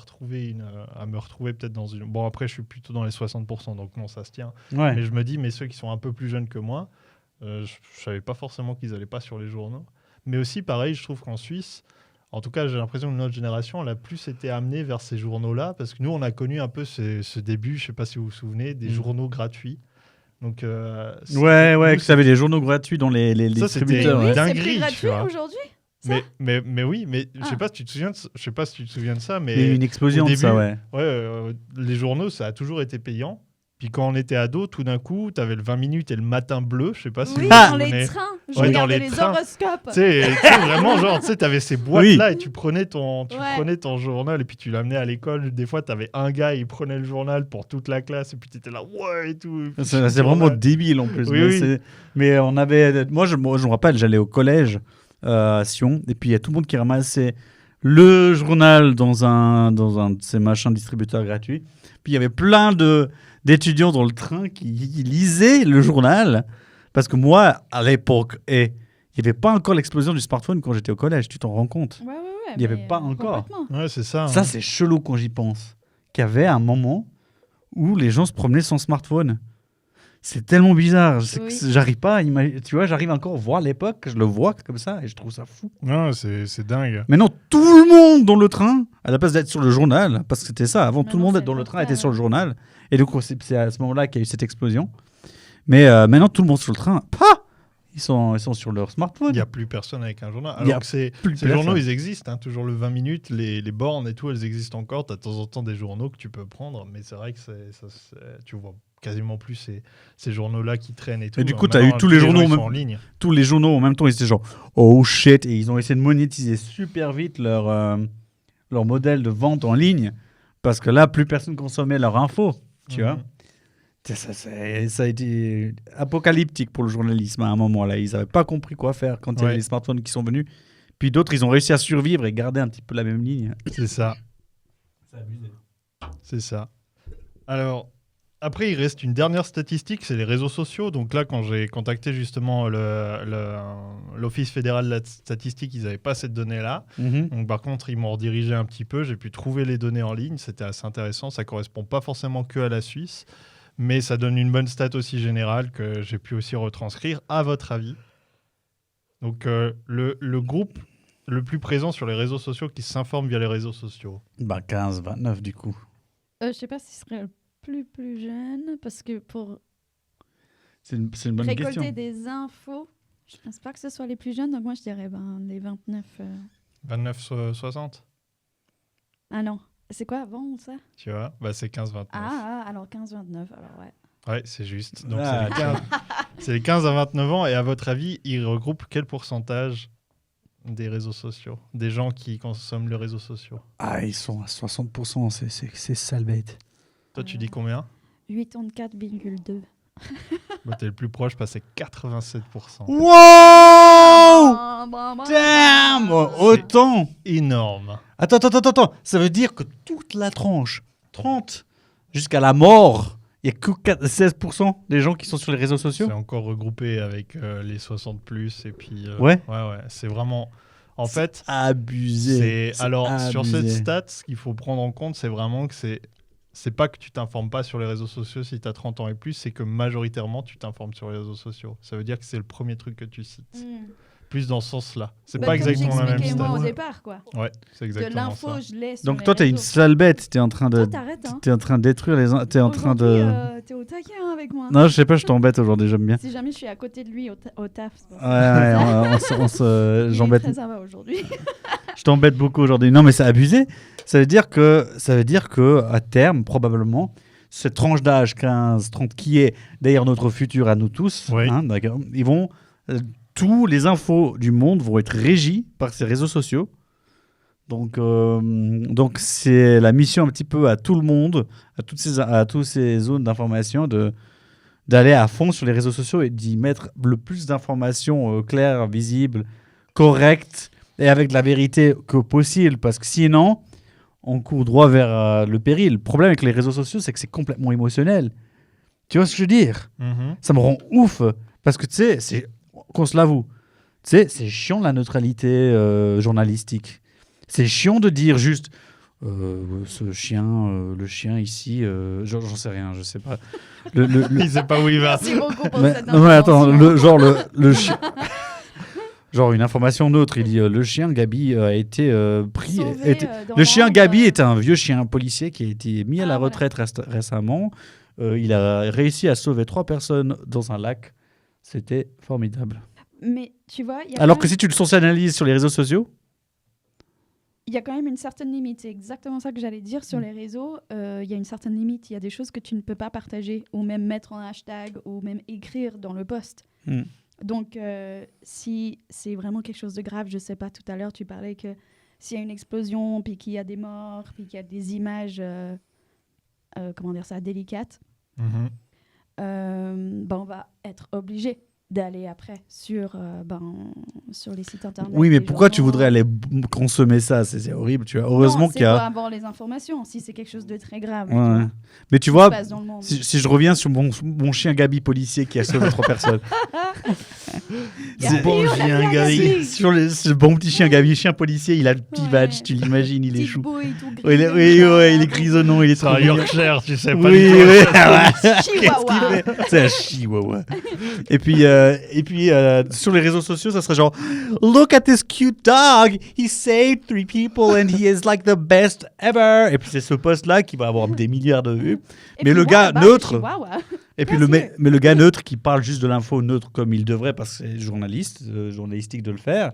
me retrouver peut-être dans une. Bon, après, je suis plutôt dans les 60%, donc non, ça se tient. Ouais. Mais je me dis, mais ceux qui sont un peu plus jeunes que moi, je savais pas forcément qu'ils allaient pas sur les journaux. Mais aussi, pareil, je trouve qu'en Suisse, en tout cas, j'ai l'impression que notre génération, elle a plus été amenée vers ces journaux-là, parce que nous, on a connu un peu ce début, je sais pas si vous vous souvenez, des journaux gratuits. Donc, Ouais, nous, que ça avait des journaux gratuits dans les Ça, c'était- distributeurs. oui, ouais. c'est dinguerie, plus tu gratuit vois. aujourd'hui. Ça mais oui, mais je sais Ah. pas si tu te souviens, je sais pas si tu te souviens de ça, Il y a eu mais une explosion au de ça, début, ouais. ouais, les journaux, ça a toujours été payant. Puis quand on était ado, tout d'un coup, tu avais le 20 minutes et le matin bleu, je sais pas si Oui, vous dans vous les souvenez. trains. Je Ouais, dans regardais les les trains. horoscopes. Tu sais, vraiment, genre, tu sais, t'avais ces boîtes-là et tu prenais ton journal et puis tu l'amenais à l'école. Des fois, t'avais un gars, il prenait le journal pour toute la classe et puis t'étais là, ouais, et tout. Et puis C'est le vraiment journal. débile en plus. Oui, mais, oui. mais on avait. Moi, je me rappelle, j'allais au collège à Sion, et puis il y a tout le monde qui ramassait le journal dans un de ces machins distributeurs gratuits. Puis il y avait plein d'étudiants dans le train qui lisaient le journal. Parce que moi, à l'époque, il n'y avait pas encore l'explosion du smartphone quand j'étais au collège, tu t'en rends compte? Ouais. Il y avait mais, pas encore. complètement. Ouais, c'est ça. Ça, hein. c'est chelou quand j'y pense. Qu'il y avait un moment où les gens se promenaient sans smartphone. C'est tellement bizarre. Oui. J'arrive pas à imaginer. Tu vois, j'arrive encore à voir l'époque, je le vois comme ça et je trouve ça fou. Non, c'est dingue. Maintenant, tout le monde dans le train, à la place d'être sur le journal, parce que c'était ça, avant tout le Maintenant, monde c'est être dans le le train portable. était sur le journal. Et donc, c'est à ce moment-là qu'il y a eu cette explosion. Mais maintenant, tout le monde sur le train, ils sont sur leur smartphone. Il n'y a plus personne avec un journal. Il y a Alors que ces personne. journaux, ils existent. Hein, toujours le 20 minutes, les bornes et tout, elles existent encore. Tu as de temps en temps des journaux que tu peux prendre. Mais c'est vrai que tu vois quasiment plus ces journaux-là qui traînent et tout. Et du coup, Maintenant, t'as eu tous les journaux gens, ils même- sont en ligne. Tous les journaux en même temps, ils étaient genre oh shit, et ils ont essayé de monétiser super vite leur modèle de vente en ligne. Parce que là, plus personne consommait leur info, tu vois. Mhm. Ça a été apocalyptique pour le journalisme à un moment là. Ils n'avaient pas compris quoi faire quand il y avait les smartphones qui sont venus. Puis d'autres, ils ont réussi à survivre et garder un petit peu la même ligne. C'est ça. C'est abusé. C'est ça. Alors, après, il reste une dernière statistique, c'est les réseaux sociaux. Donc là, quand j'ai contacté justement l'Office fédéral de la statistique, ils n'avaient pas cette donnée-là. Donc par contre, ils m'ont redirigé un petit peu. J'ai pu trouver les données en ligne. C'était assez intéressant. Ça ne correspond pas forcément que à la Suisse. Mais ça donne une bonne stat aussi générale que j'ai pu aussi retranscrire. À votre avis, donc le groupe le plus présent sur les réseaux sociaux qui s'informe via les réseaux sociaux. 15, 29 du coup. Je sais pas si ce serait le plus jeune, parce que pour C'est une bonne récolter question. des infos, je pense pas que ce soit les plus jeunes, donc moi je dirais les 29. 29-60, Ah non, c'est quoi avant ça? tu vois, c'est 15-29. Alors 15-29, alors ouais. Ouais, c'est juste. Donc Ah, c'est les 15 à 29 ans. Et à votre avis, ils regroupent quel pourcentage des réseaux sociaux, des gens qui consomment les réseaux sociaux? ils sont à 60%, c'est sale bête. Toi, tu dis combien? 84,2. T'es le plus proche, c'est 87%. Wow! Bon. Damn! Autant! Énorme. Attends. Ça veut dire que toute la tranche, 30 jusqu'à la mort, il n'y a que 16% des gens qui sont sur les réseaux sociaux? C'est encore regroupé avec les 60 plus et puis. Ouais. C'est vraiment. En fait, Abusé. sur cette stat, ce qu'il faut prendre en compte, c'est vraiment que c'est pas que tu t'informes pas sur les réseaux sociaux si tu as 30 ans et plus, c'est que majoritairement tu t'informes sur les réseaux sociaux. Ça veut dire que c'est le premier truc que tu cites. Plus dans ce sens-là. C'est pas exactement la même Comme j'expliquais moi au stat. départ, quoi. Ouais, c'est De exactement l'info, ça. je l'ai sur Donc les toi, t'es une réseaux. sale bête. T'es en train de, Toi, t'arrêtes, hein. t'es en train de détruire les. T'es en train de. Aujourd'hui, t'es au taquet hein, avec moi. Non, je sais pas, je t'embête aujourd'hui. J'aime bien. Si jamais je suis à côté de lui au taf. c'est pour Ouais, ça. ouais, Il est j'embête. très sympa aujourd'hui. Je t'embête beaucoup aujourd'hui. Non, mais c'est abusé. Ça veut dire que à terme, probablement, cette tranche d'âge 15-30 qui est d'ailleurs notre futur à nous tous, Oui. hein, d'accord, ils vont tous les infos du monde vont être régis par ces réseaux sociaux. Donc c'est la mission un petit peu à tout le monde, à toutes ces zones d'information d'aller à fond sur les réseaux sociaux et d'y mettre le plus d'informations claires, visibles, correctes et avec de la vérité que possible, parce que sinon, on court droit vers le péril. Le problème avec les réseaux sociaux, c'est que c'est complètement émotionnel. Tu vois ce que je veux dire? Mhm. Ça me rend ouf, parce que tu sais, qu'on se l'avoue, tu sais, c'est chiant la neutralité journalistique. C'est chiant de dire juste ce chien, le chien ici, j'en sais rien, je sais pas. Il sait pas où il va. Merci beaucoup pour Mais, cette non, mais attends, intervention. le chien. Genre une information neutre, il dit le chien Gabi a été pris. Sauvé, dans Le chien l'ombre. Gabi est un vieux chien policier qui a été mis à la Ah, voilà. retraite récemment. Il a réussi à sauver 3 personnes dans un lac. C'était formidable. Mais tu vois, il y a Alors quand que même- si tu le sensationalises sur les réseaux sociaux, il y a quand même une certaine limite. C'est exactement ça que j'allais dire sur les réseaux. Il y a une certaine limite. Il y a des choses que tu ne peux pas partager ou même mettre en hashtag ou même écrire dans le post. Hmm. Donc, si c'est vraiment quelque chose de grave, je sais pas, tout à l'heure, tu parlais que s'il y a une explosion, puis qu'il y a des morts, puis qu'il y a des images, comment dire ça, délicates, Mhm. on va être obligé d'aller après sur les sites internet. oui, mais les pourquoi tu journaux. voudrais aller consommer ça? C'est horrible, tu vois. Heureusement Non, qu'il y c'est pour a. avoir les informations, si c'est quelque chose de très grave. Ouais, tu ouais. vois, Mais tu qui vois, se passe dans le monde. si je reviens sur mon chien Gabi policier qui a sauvé 3 personnes. Gabi, bon on chien, l'aime bien, Gabi. Ce bon petit chien Gabi, chien policier, il a le petit Ouais. badge, tu l'imagines, il est Petite chou. bouille, tout gris. Oui, il est grisonnant, il est C'est trop un mignon. Yorkshire, tu sais Oui, pas oui, du tout. ouais. Chihuahua. C'est un chihuahua. Et puis, sur les réseaux sociaux, ça serait genre Look at this cute dog. He saved 3 people and he is like the best ever. Et puis c'est ce post-là qui va avoir des milliards de vues. Et Mais puis le moi, gars là-bas, neutre. le chihuahua. Et puis Merci. mais le gars neutre qui parle juste de l'info neutre comme il devrait parce que c'est journalistique de le faire.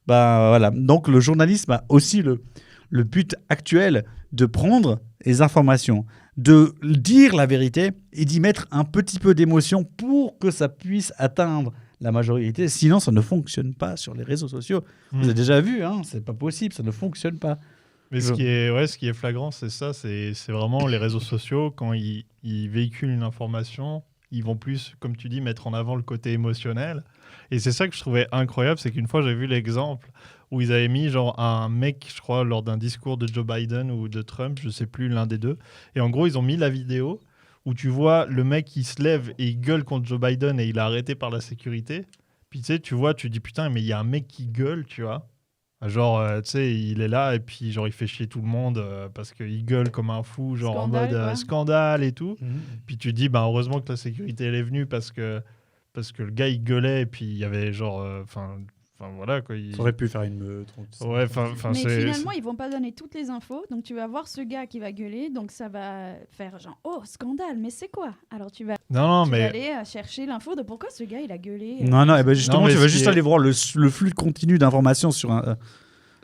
Bah voilà. Donc le journalisme a aussi le but actuel de prendre les informations, de dire la vérité et d'y mettre un petit peu d'émotion pour que ça puisse atteindre la majorité. Sinon, ça ne fonctionne pas sur les réseaux sociaux. Vous avez déjà vu, hein, c'est pas possible, ça ne fonctionne pas. Mais ce qui est flagrant, c'est ça, c'est vraiment les réseaux sociaux, quand ils véhiculent une information, ils vont plus, comme tu dis, mettre en avant le côté émotionnel. Et c'est ça que je trouvais incroyable, c'est qu'une fois, j'ai vu l'exemple où ils avaient mis genre un mec, je crois, lors d'un discours de Joe Biden ou de Trump, je sais plus, l'un des deux. Et en gros, ils ont mis la vidéo où tu vois le mec qui se lève et il gueule contre Joe Biden et il est arrêté par la sécurité. Puis tu sais, tu vois, tu dis putain, mais il y a un mec qui gueule, tu vois. Genre, tu sais, il est là et puis genre il fait chier tout le monde parce qu'il gueule comme un fou, genre Scandale, en mode quoi. scandale et tout. Mhm. Puis tu dis, bah, heureusement que la sécurité elle est venue parce que le gars il gueulait et puis il y avait genre, enfin voilà quoi. Ça aurait pu faire une meute. Ouais, enfin Mais c'est. finalement, ils vont pas donner toutes les infos. Donc, tu vas voir ce gars qui va gueuler. Donc, ça va faire genre, oh, scandale, mais c'est quoi? Alors, tu vas Non, mais. aller chercher l'info de pourquoi ce gars, il a gueulé. Non, non, et ben justement, Non, mais tu vas ce juste qui est- aller voir le flux continu d'informations sur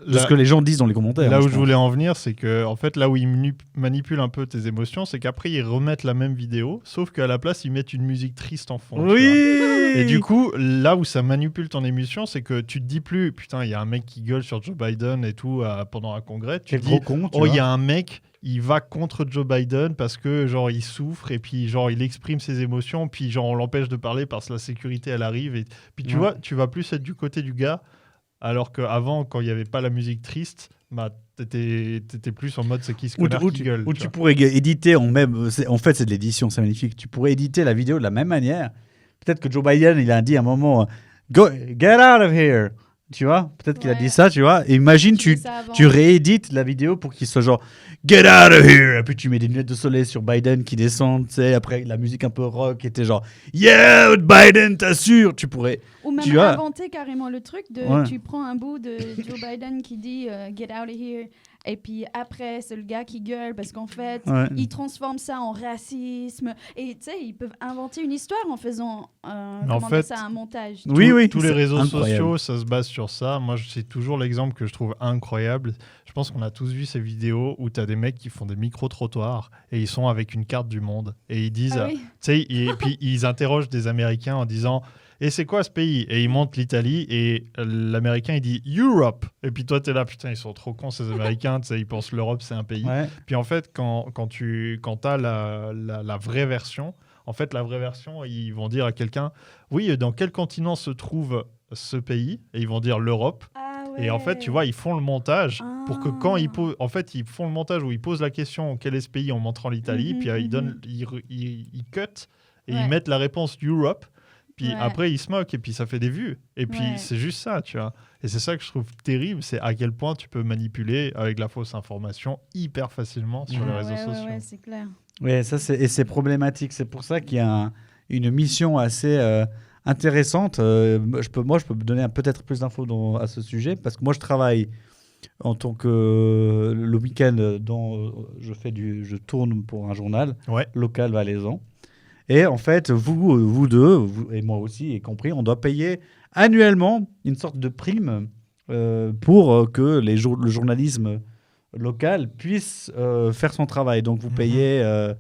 de Là- ce que les gens disent dans les commentaires. Là hein, où je je pense. voulais en venir, c'est que en fait, là où ils manipulent un peu tes émotions, c'est qu'après ils remettent la même vidéo, sauf qu'à la place ils mettent une musique triste en fond. tu vois. Oui. Et du coup, là où ça manipule ton émotion, c'est que tu te dis plus, putain, il y a un mec qui gueule sur Joe Biden et tout pendant un congrès. Tu Quel te gros dis, con. oh, il y a un mec, il va contre Joe Biden parce que genre il souffre et puis genre il exprime ses émotions, puis genre on l'empêche de parler parce que la sécurité elle arrive. Et puis tu Ouais. vois, tu vas plus être du côté du gars. Alors qu'avant, quand il n'y avait pas la musique triste, bah, t'étais plus en mode c'est qui ce Ou, connard ou qui tu, gueule. ou tu tu vois. pourrais éditer en fait c'est de l'édition, c'est magnifique. Tu pourrais éditer la vidéo de la même manière. Peut-être que Joe Biden il a dit à un moment get out of here. Tu vois, peut-être qu'il a Ouais. dit ça, tu vois. Et imagine Tu fais tu ça avant. tu réédites la vidéo pour qu'il soit genre get out of here. Et puis tu mets des lunettes de soleil sur Biden qui descendent, tu sais, après la musique un peu rock était genre yeah Biden t'assure. Tu pourrais Ou même tu vois. inventer carrément le truc de Ouais. tu prends un bout de Joe Biden qui dit get out of here et puis après c'est le gars qui gueule parce qu'en fait Ouais. ils transforment ça en racisme et tu sais ils peuvent inventer une histoire en faisant Mais en comment dire fait, ça un montage. Oui, Tous- oui, tous les c'est réseaux incroyable. sociaux, ça se base sur ça. Moi, c'est toujours l'exemple que je trouve incroyable. Je pense qu'on a tous vu ces vidéos où tu as des mecs qui font des micro-trottoirs et ils sont avec une carte du monde. Et ils disent, Ah oui. tu sais, et puis ils interrogent des Américains en disant et c'est quoi ce pays? Et ils montrent l'Italie et l'Américain il dit Europe. Et puis toi tu es là, putain, ils sont trop cons ces Américains, tu sais, ils pensent l'Europe c'est un pays. Ouais. Puis en fait, quand tu as la vraie version, en fait, la vraie version, ils vont dire à quelqu'un oui, dans quel continent se trouve ce pays? Et ils vont dire l'Europe. Ah Et en fait, tu vois, ils font le montage pour que quand ils posent, en fait, ils font le montage où ils posent la question quel est ce pays en montrant l'Italie, Mhm, puis ils mhm. donnent, ils cut et Ouais. ils mettent la réponse Europe. Puis Ouais. après, ils se moquent et puis ça fait des vues. Et puis Ouais. c'est juste ça, tu vois. Et c'est ça que je trouve terrible, c'est à quel point tu peux manipuler avec la fausse information hyper facilement sur les Ah, réseaux ouais, sociaux. ouais, c'est clair. Ouais, ça c'est problématique. C'est pour ça qu'il y a une mission assez intéressante. Je peux donner peut-être plus d'infos à ce sujet parce que moi je travaille en tant que le week-end je tourne pour un journal Ouais. local valaisan. Et en fait, vous deux, vous et moi aussi, y compris, on doit payer annuellement une sorte de prime pour que le journalisme local puisse faire son travail. Donc, vous Mhm. payez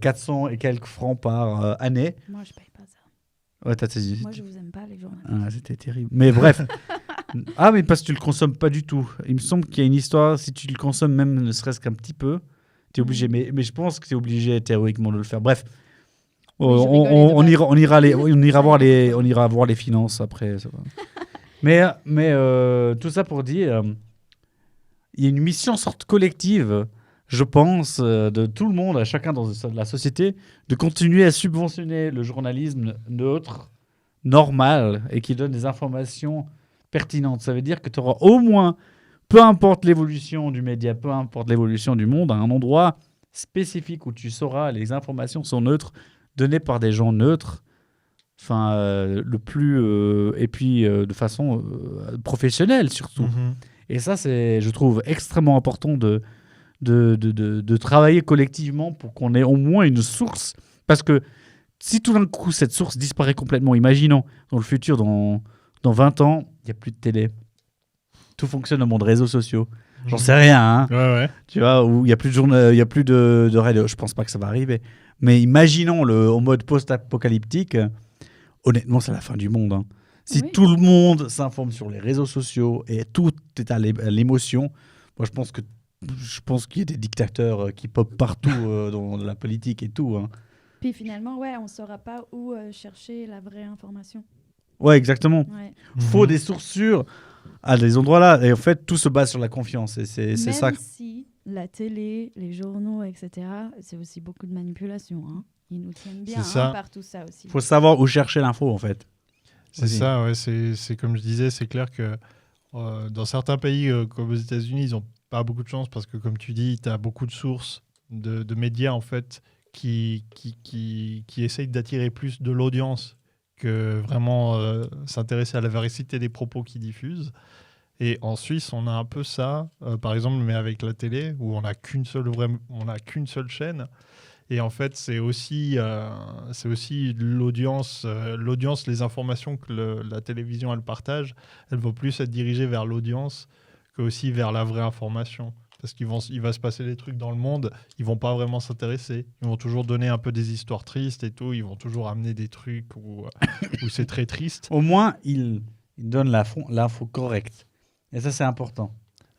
400 et quelques francs par année. Moi je paye pas ça. Ouais, t'as saisi. Moi je vous aime pas les journalistes. Ah, c'était terrible. Mais bref. Ah, mais parce que tu le consommes pas du tout. Il me semble qu'il y a une histoire, si tu le consommes même ne serait-ce qu'un petit peu, tu es obligé. Mais je pense que tu es obligé théoriquement de le faire. Bref. Oui, je on, rigolais de on base. ira, on ira voir les finances après. Ça va. mais tout ça pour dire, il y a une mission sorte collective, je pense, de tout le monde, à chacun dans la société, de continuer à subventionner le journalisme neutre, normal, et qui donne des informations pertinentes. Ça veut dire que tu auras au moins, peu importe l'évolution du média, peu importe l'évolution du monde, un endroit spécifique où tu sauras les informations sont neutres, données par des gens neutres, et puis de façon professionnelle surtout. Mhm. Et ça, c'est, je trouve, extrêmement important de travailler collectivement pour qu'on ait au moins une source. Parce que si tout d'un coup, cette source disparaît complètement, imaginons, dans le futur, dans 20 ans, il n'y a plus de télé. Tout fonctionne au monde réseaux sociaux. J'en sais rien, hein. Ouais, ouais. Tu vois, où il n'y a plus de journal, il y a plus de radio. Je pense pas que ça va arriver. Mais imaginons en mode post-apocalyptique, honnêtement, c'est la fin du monde. Hein. Si Oui. tout le monde s'informe sur les réseaux sociaux et tout est à l'émotion, moi je pense que je pense qu'il y a des dictateurs qui popent partout dans la politique et tout. Hein. Puis finalement, ouais, on ne saura pas où chercher la vraie information. Ouais, exactement. Ouais. Faut des sources sûres à des endroits là. Et en fait, tout se base sur la confiance. Et c'est ça. Même si la télé, les journaux, etc., c'est aussi beaucoup de manipulation. Hein. Ils nous tiennent bien par tout ça aussi. Faut savoir où chercher l'info, en fait. C'est ça, ouais. C'est comme je disais, c'est clair que dans certains pays comme aux États-Unis, ils n'ont pas beaucoup de chance parce que, comme tu dis, tu as beaucoup de sources de médias en fait qui essayent d'attirer plus de l'audience que vraiment s'intéresser à la véracité des propos qu'ils diffusent. Et en Suisse, on a un peu ça, par exemple, mais avec la télé, où on n'a qu'une seule chaîne. Et en fait, c'est aussi l'audience, les informations que la télévision elle partage, elles vont plus être dirigées vers l'audience que aussi vers la vraie information. Parce qu'il va se passer des trucs dans le monde, ils vont pas vraiment s'intéresser. Ils vont toujours donner un peu des histoires tristes et tout. Ils vont toujours amener des trucs où c'est très triste. Au moins, ils donnent l'info correcte. Et ça, c'est important.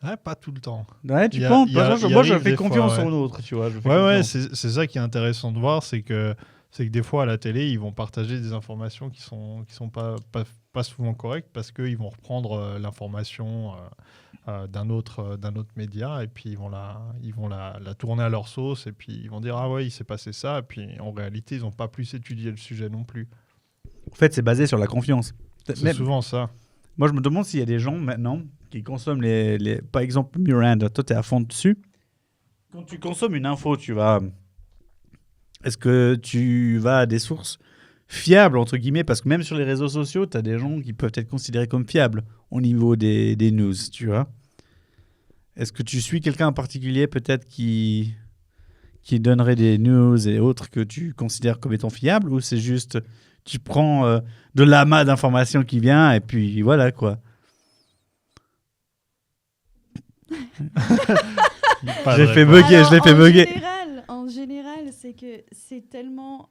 Ouais, pas tout le temps. Ouais, tu penses moi, je fais confiance en l'autre, tu vois. Ouais, c'est ça qui est intéressant de voir, c'est que des fois à la télé, ils vont partager des informations qui sont pas souvent correctes parce qu'ils vont reprendre l'information d'un autre média et puis ils vont la tourner à leur sauce et puis ils vont dire ah ouais, il s'est passé ça, et puis en réalité, ils n'ont pas plus étudié le sujet non plus. En fait, c'est basé sur la confiance. C'est souvent ça. Moi, je me demande s'il y a des gens maintenant qui consomment les... Par exemple, Miranda, toi, tu es à fond dessus. Quand tu consommes une info, est-ce que tu vas à des sources fiables, entre guillemets? Parce que même sur les réseaux sociaux, tu as des gens qui peuvent être considérés comme fiables au niveau des news, tu vois. Est-ce que tu suis quelqu'un en particulier, peut-être, qui donnerait des news et autres que tu considères comme étant fiables? Ou c'est juste... Tu prends de l'amas d'informations qui vient et puis voilà, quoi. Je l'ai fait bugger. En général, c'est que c'est tellement...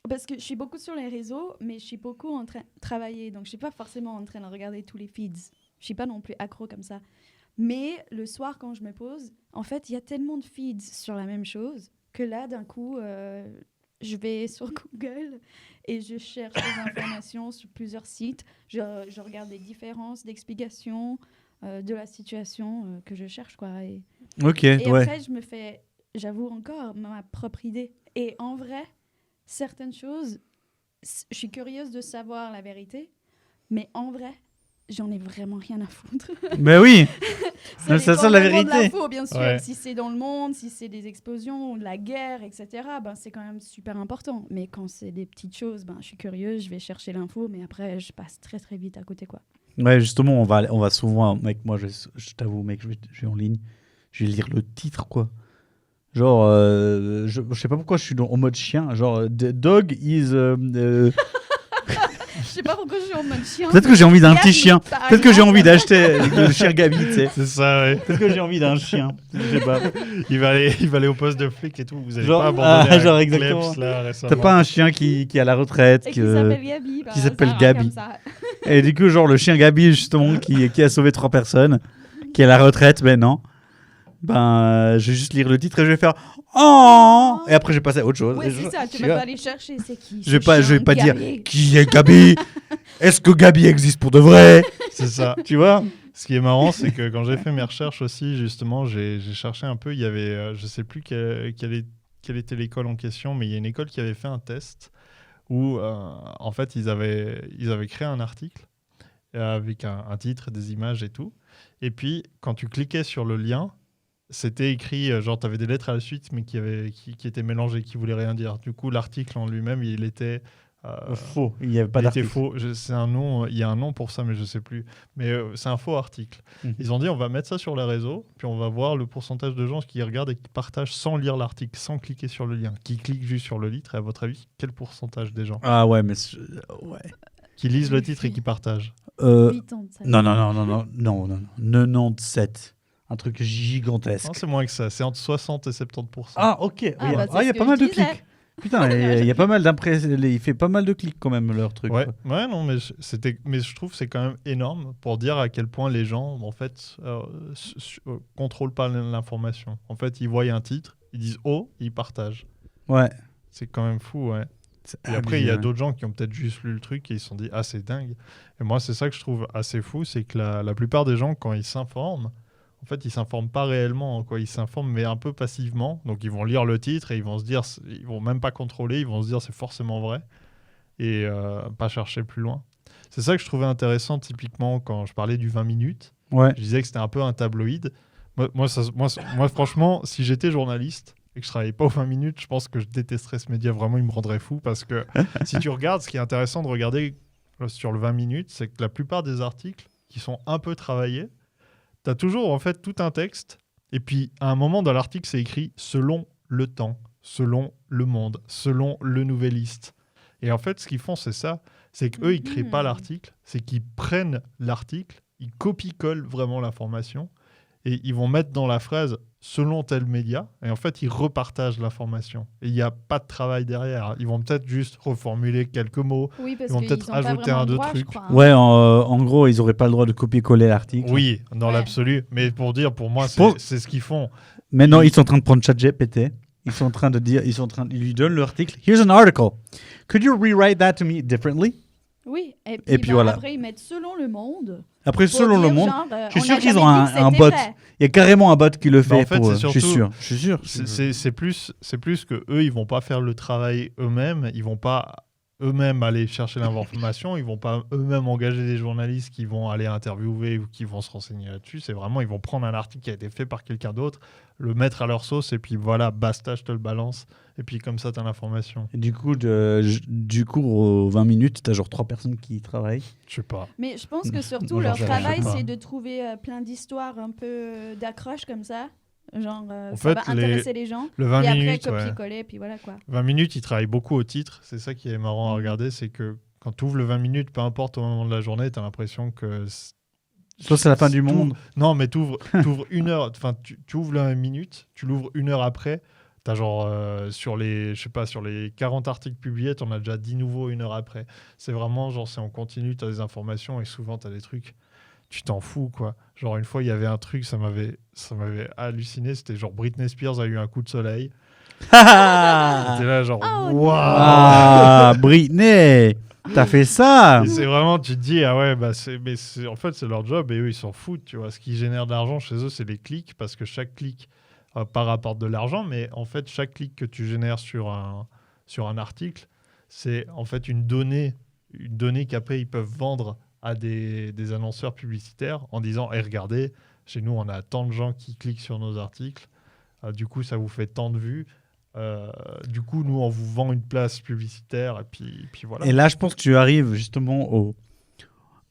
Parce que je suis beaucoup sur les réseaux, mais je suis beaucoup en train de travailler. Donc, je ne suis pas forcément en train de regarder tous les feeds. Je ne suis pas non plus accro comme ça. Mais le soir, quand je me pose, en fait, il y a tellement de feeds sur la même chose que là, d'un coup, je vais sur Google et je cherche des informations sur plusieurs sites. Je regarde les différences d'explications de la situation que je cherche, quoi. Et après, je me fais, j'avoue encore, ma propre idée. Et en vrai, certaines choses, je suis curieuse de savoir la vérité, mais en vrai, j'en ai vraiment rien à foutre. Mais oui, ça c'est la vérité. De l'info, bien sûr. Ouais. Si c'est dans le monde, si c'est des explosions, de la guerre, etc., ben, c'est quand même super important. Mais quand c'est des petites choses, ben, je suis curieuse, je vais chercher l'info, mais après, je passe très très vite à côté, quoi. Ouais, justement, on va souvent, mec, moi, je t'avoue, mec, je vais en ligne, je vais lire le titre, quoi. Genre, je sais pas pourquoi je suis en mode chien. Genre, the dog is... Je sais pas pourquoi je suis en mode chien. Peut-être que j'ai envie d'un petit chien. Peut-être que j'ai envie d'acheter le chien Gabi, tu sais. C'est ça, ouais. Peut-être que j'ai envie d'un chien. Je sais pas. Il va aller au poste de flic et tout. Vous n'allez Genre, pas abandonner genre un exactement. Kleps, là, récemment. T'as pas un chien qui est à la retraite Et qui s'appelle Gabi. qui s'appelle ça, Gabi. comme ça. Et du coup, genre, le chien Gabi, justement, qui a sauvé 3 personnes, qui est à la retraite maintenant. Ben, je vais juste lire le titre et je vais faire oh, et après je vais passer à autre chose. Ouais, c'est ça, tu vas pas aller chercher c'est qui. Je vais pas dire Gabi. qui est Gabi. Est-ce que Gabi existe pour de vrai? C'est ça. Tu vois? Ce qui est marrant, c'est que quand j'ai fait mes recherches aussi, justement, j'ai cherché un peu. Il y avait, je sais plus quelle était l'école en question, mais il y a une école qui avait fait un test où, en fait, ils avaient créé un article avec un titre, des images et tout. Et puis, quand tu cliquais sur le lien, c'était écrit, genre, tu avais des lettres à la suite, mais qui étaient mélangées, qui voulaient rien dire. Du coup, l'article en lui-même, il était... faux, il n'y avait pas il était d'article. faux. C'est un nom, il y a un nom pour ça, mais je sais plus. Mais c'est un faux article. Ils ont dit, on va mettre ça sur les réseaux, puis on va voir le pourcentage de gens qui regardent et qui partagent sans lire l'article, sans cliquer sur le lien, qui cliquent juste sur le titre. Et à votre avis, quel pourcentage des gens Ah ouais, mais ouais. qui lisent le titre et qui partagent? 8 ans de ça. Non, 97. Un truc gigantesque. Non, c'est moins que ça. C'est entre 60 et 70%. Ah, ok. Ah, Oui, bah, c'est il y a ce pas que mal je de disais. clics. Putain, il y a pas mal d'impressions. Il fait pas mal de clics quand même, leur truc. Ouais, quoi. ouais, non, mais je trouve que c'est quand même énorme pour dire à quel point les gens, en fait, contrôlent pas l'information. En fait, ils voient un titre, ils disent oh, ils partagent. Ouais. C'est quand même fou, ouais. C'est Et après, il y a abusé, ouais. d'autres gens qui ont peut-être juste lu le truc et ils se sont dit ah, c'est dingue. Et moi, c'est ça que je trouve assez fou, c'est que la plupart des gens, quand ils s'informent, en fait, ils s'informent pas réellement, quoi. Ils s'informent, mais un peu passivement. Donc, ils vont lire le titre et ils vont se dire, ils vont même pas contrôler, ils vont se dire c'est forcément vrai et pas chercher plus loin. C'est ça que je trouvais intéressant, typiquement, quand je parlais du 20 minutes. Ouais. Je disais que c'était un peu un tabloïd. Moi, franchement, si j'étais journaliste et que je travaillais pas aux 20 minutes, je pense que je détesterais ce média. Vraiment, il me rendrait fou parce que si tu regardes, ce qui est intéressant de regarder sur le 20 minutes, c'est que la plupart des articles qui sont un peu travaillés, tu as toujours en fait tout un texte. Et puis, à un moment dans l'article, c'est écrit selon le temps, selon le monde, selon le nouvelliste. Et en fait, ce qu'ils font, c'est ça. C'est qu'eux, ils ne créent pas l'article. C'est qu'ils prennent l'article, ils copient-collent vraiment l'information et ils vont mettre dans la phrase selon tel média. Et en fait, ils repartagent l'information. Et il n'y a pas de travail derrière. Ils vont peut-être juste reformuler quelques mots. Oui, parce Ils vont qu'ils peut-être ont pas ajouter vraiment un, le deux droit, je trucs. crois, hein. Ouais, en gros, ils auraient pas le droit de copier-coller l'article. Oui, dans Ouais. l'absolu. Mais pour dire, pour moi, Je pense- c'est ce qu'ils font. Mais non, ils sont en train de prendre ChatGPT. Ils sont en train de dire, ils lui donnent l'article. Here's an article. Could you rewrite that to me differently? Oui, et Et puis voilà. après, ils mettent selon le monde. Après, pour selon le dire, monde, genre, je suis on sûr a qu'ils jamais ont dit que un c'était bot. vrai. Il y a carrément un bot qui le fait. en fait, pour, c'est je suis surtout- sûr. Je suis sûr. C'est plus que eux, ils vont pas faire le travail eux-mêmes. Ils vont pas eux-mêmes aller chercher l'information. Ils vont pas eux-mêmes engager des journalistes qui vont aller interviewer ou qui vont se renseigner là-dessus. C'est vraiment, ils vont prendre un article qui a été fait par quelqu'un d'autre, le mettre à leur sauce et puis voilà, basta, je te le balance. Et puis comme ça, tu as l'information. Et du coup, aux 20 minutes, tu as genre 3 personnes qui travaillent. Je sais pas. Mais je pense que surtout, Moi, j'en leur sais rien, travail, je sais pas. c'est de trouver plein d'histoires un peu d'accroches comme ça. Genre, En ça fait, va intéresser les gens. Le 20 Et après, minutes, ouais. copier-coller, puis voilà quoi. 20 minutes, ils travaillent beaucoup au titre. C'est ça qui est marrant à regarder, c'est que quand tu ouvres le 20 minutes, peu importe au moment de la journée, tu as l'impression que... Soit c'est la fin du monde. Non, mais tu ouvres une heure, enfin, tu ouvres la minute, tu l'ouvres une heure après, tu as genre, sur les 40 articles publiés, tu en as déjà 10 nouveaux une heure après. C'est vraiment, genre, c'est en continu, tu as des informations et souvent tu as des trucs, tu t'en fous, quoi. Genre, une fois, il y avait un truc, ça m'avait halluciné, c'était genre Britney Spears a eu un coup de soleil. Ah, C'était là, genre, Oh, waouh! Britney, t'as fait ça. Et c'est vraiment, tu te dis, ah ouais, bah en fait, c'est leur job et eux, ils s'en foutent, tu vois. Ce qui génère de l'argent chez eux, c'est les clics, parce que chaque clic pas rapporte de l'argent, mais en fait, chaque clic que tu génères sur un article, c'est en fait une donnée qu'après, ils peuvent vendre à des annonceurs publicitaires en disant, hey, regardez, chez nous, on a tant de gens qui cliquent sur nos articles, du coup, ça vous fait tant de vues. Du coup, nous, on vous vend une place publicitaire et puis voilà. Et là, je pense que tu arrives justement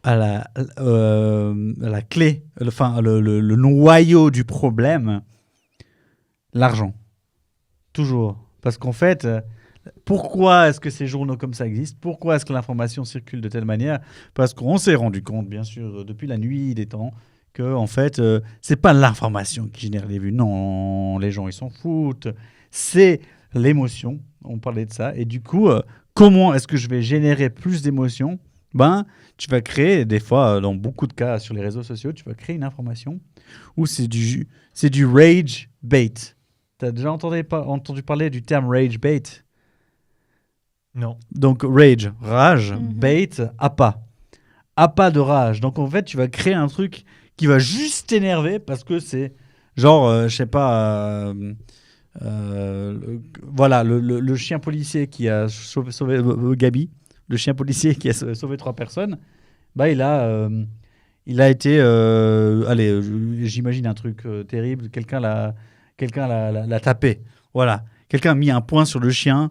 à la clé, le noyau du problème, l'argent. Toujours. Parce qu'en fait, pourquoi est-ce que ces journaux comme ça existent? Pourquoi est-ce que l'information circule de telle manière? Parce qu'on s'est rendu compte, bien sûr, depuis la nuit des temps, que en fait, c'est pas l'information qui génère les vues. Non, les gens, ils s'en foutent. C'est l'émotion. On parlait de ça. Et du coup, comment est-ce que je vais générer plus d'émotions? Ben, tu vas créer, des fois, dans beaucoup de cas sur les réseaux sociaux, tu vas créer une information où c'est du rage bait. Tu as déjà entendu parler du terme rage bait? Non. Donc, rage, Mhm. bait, appât. Appât de rage. Donc, en fait, tu vas créer un truc qui va juste t'énerver parce que c'est genre, je sais pas, voilà, le chien policier qui a sauvé Gabi, le chien policier qui a sauvé 3 personnes, bah, il a été, allez, j'imagine un truc terrible, quelqu'un l'a tapé. Voilà, quelqu'un a mis un poing sur le chien.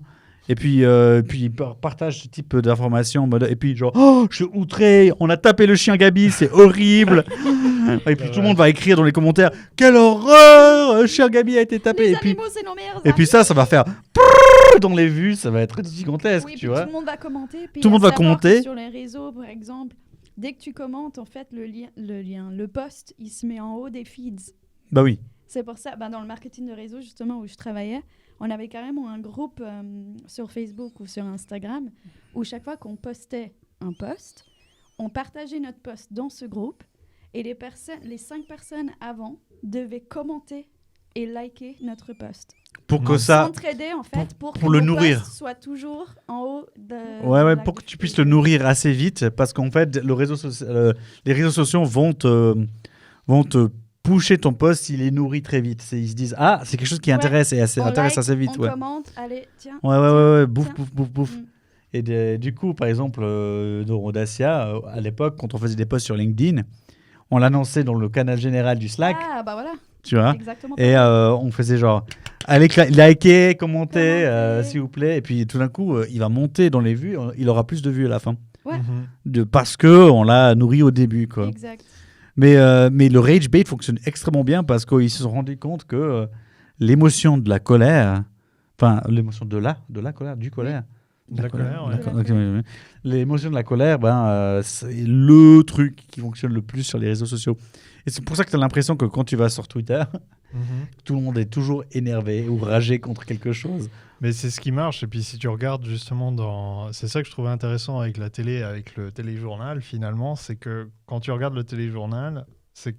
Et puis il partage ce type d'informations en mode, et puis genre, oh, je suis outré, on a tapé le chien Gabi, c'est horrible. Et puis tout le monde va écrire dans les commentaires, quelle horreur, le chien Gabi a été tapé. Les Et puis, animaux, c'est nos meilleurs et puis amis. ça va faire dans les vues, ça va être gigantesque, Oui, tu puis vois. tout le monde va commenter. Puis Tout le monde à va savoir que commenter. Sur les réseaux, par exemple, dès que tu commentes, en fait, le post, il se met en haut des feeds. Bah oui. C'est pour ça, dans le marketing de réseau, justement, où je travaillais, on avait carrément un groupe sur Facebook ou sur Instagram où chaque fois qu'on postait un post, on partageait notre post dans ce groupe et les 5 personnes avant devaient commenter et liker notre post. Pour que On ça... s'entraidait en fait pour pour que le mon nourrir. post soit toujours en haut de... Ouais, de ouais, la pour que tu diffusion. puisses le nourrir assez vite, parce qu'en fait, les réseaux sociaux vont te pusher ton post s'il est nourri très vite. Ils se disent, ah, c'est quelque chose qui Ouais. intéresse et On intéresse like, assez vite. on Ouais. commente, allez, tiens. Ouais, bouffe, tiens. bouffe, bouffe, bouffe. Mm. Et du coup, par exemple, dans Audacia, à l'époque, quand on faisait des posts sur LinkedIn, on l'annonçait dans le canal général du Slack, Ah, bah voilà, tu vois. exactement. Et on faisait genre, allez, likez, commentez, Commentez. s'il vous plaît. Et puis tout d'un coup, il va monter dans les vues, il aura plus de vues à la fin. Ouais. Parce qu'on l'a nourri au début, quoi. Exact. Mais le rage bait fonctionne extrêmement bien parce qu'ils se sont rendus compte que l'émotion de la colère, enfin l'émotion de la colère, du colère. De la colère, ouais. D'accord, ok, oui. L'émotion de la colère, c'est le truc qui fonctionne le plus sur les réseaux sociaux. Et c'est pour ça que tu as l'impression que quand tu vas sur Twitter, tout le monde est toujours énervé ou ragé contre quelque chose. Mais c'est ce qui marche. Et puis si tu regardes justement c'est ça que je trouvais intéressant avec la télé, avec le téléjournal finalement, c'est que quand tu regardes le téléjournal, c'est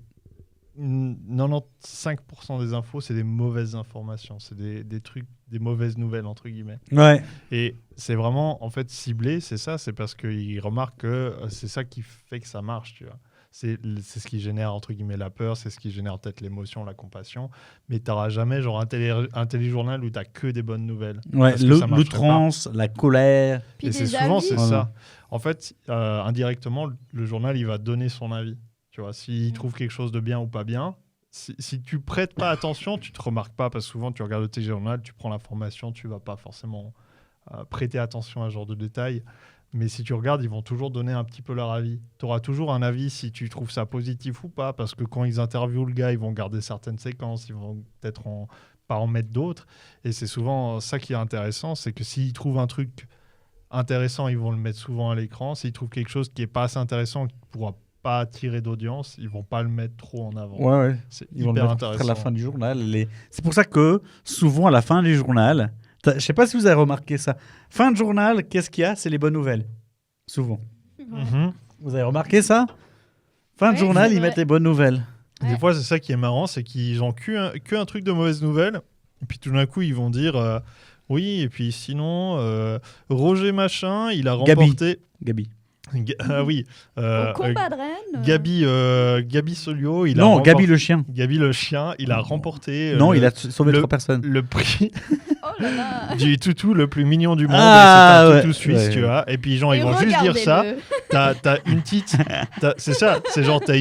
95% des infos, c'est des mauvaises informations. C'est des trucs, des mauvaises nouvelles entre guillemets. Ouais. Et c'est vraiment en fait ciblé, c'est ça, c'est parce qu'ils remarquent que c'est ça qui fait que ça marche, tu vois. C'est ce qui génère entre guillemets la peur, c'est ce qui génère peut-être l'émotion, la compassion, mais tu n'auras jamais genre un téléjournal où tu n'as que des bonnes nouvelles. Ouais, Parce que ça marcherait l'outrance, la colère. Puis Et c'est des souvent avis. c'est Voilà. ça. En fait, indirectement, le journal il va donner son avis. Tu vois, s'il trouve quelque chose de bien ou pas bien, si tu prêtes pas attention, tu te remarques pas parce que souvent tu regardes le téléjournal, tu prends l'information, tu vas pas forcément prêter attention à ce genre de détails. Mais si tu regardes, ils vont toujours donner un petit peu leur avis. Tu auras toujours un avis si tu trouves ça positif ou pas, parce que quand ils interviewent le gars, ils vont garder certaines séquences, ils vont peut-être pas en mettre d'autres. Et c'est souvent ça qui est intéressant, c'est que s'ils trouvent un truc intéressant, ils vont le mettre souvent à l'écran. S'ils trouvent quelque chose qui est pas assez intéressant, qui pourra pas attirer d'audience, ils vont pas le mettre trop en avant. Ouais. C'est Ils vont le hyper mettre intéressant. à la fin du journal. C'est pour ça que souvent à la fin du journal, je sais pas si vous avez remarqué ça. Fin de journal, qu'est-ce qu'il y a? C'est les bonnes nouvelles. Souvent. Mhm. Vous avez remarqué ça? Fin de Ouais, journal, c'est ils vrai. mettent les bonnes nouvelles. Des Ouais. fois, c'est ça qui est marrant, c'est qu'ils ont que un truc de mauvaises nouvelles. Et puis tout d'un coup, ils vont dire oui, et puis sinon, Roger Machin, il a Gabi. remporté. Gabi. Ah oui. Au combat de Rennes. Gabi Solio, il a Non, remporté. Gabi le chien. Gabi le chien, il a remporté Non, le, il a sauvé le- 3 personnes. le prix Oh là là. du toutou le plus mignon du monde. Ah, et c'est un ouais, toutou suisse, ouais. tu vois. Et puis, genre, Et ils vont juste dire ça. regardez-le. T'as une petite. C'est ça, c'est genre, t'as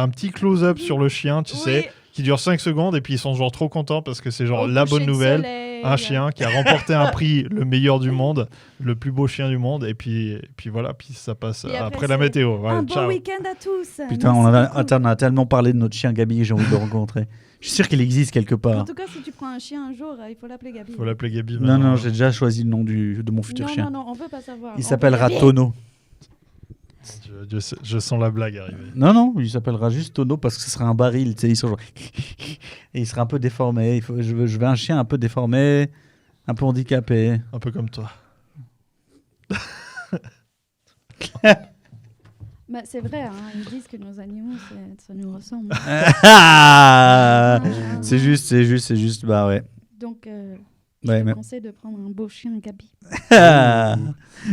un petit close-up sur le chien, tu sais, qui dure 5 secondes. Et puis, ils sont genre trop contents parce que c'est genre Au la coucher bonne de nouvelle. soleil. Un chien qui a remporté un prix, le meilleur du monde, le plus beau chien du monde. Et puis voilà, puis ça passe Et après après, la c'est météo. Voilà, Un bon ciao. week-end à tous. Putain, Merci beaucoup. on a tellement parlé de notre chien Gabi que j'ai envie de le rencontrer. Je suis sûr qu'il existe quelque En part. tout cas, si tu prends un chien un jour, il faut l'appeler Gabi. Faut l'appeler Gabi. Non, maintenant. non, j'ai déjà choisi le nom de mon futur non, chien. non, on veut pas savoir. Il On s'appellera veut Gabi. Tono. Je sens la blague arriver. Non, il s'appellera juste Tono parce que ce sera un baril. Tu sais, ils sont genre... Et il sera un peu déformé. Je veux un chien un peu déformé, un peu handicapé. Un peu comme toi. Bah, c'est vrai, hein, ils disent que nos animaux, ça nous ressemble. C'est juste, bah ouais. Donc, Ouais, je mais te conseille de prendre un beau chien Gabi.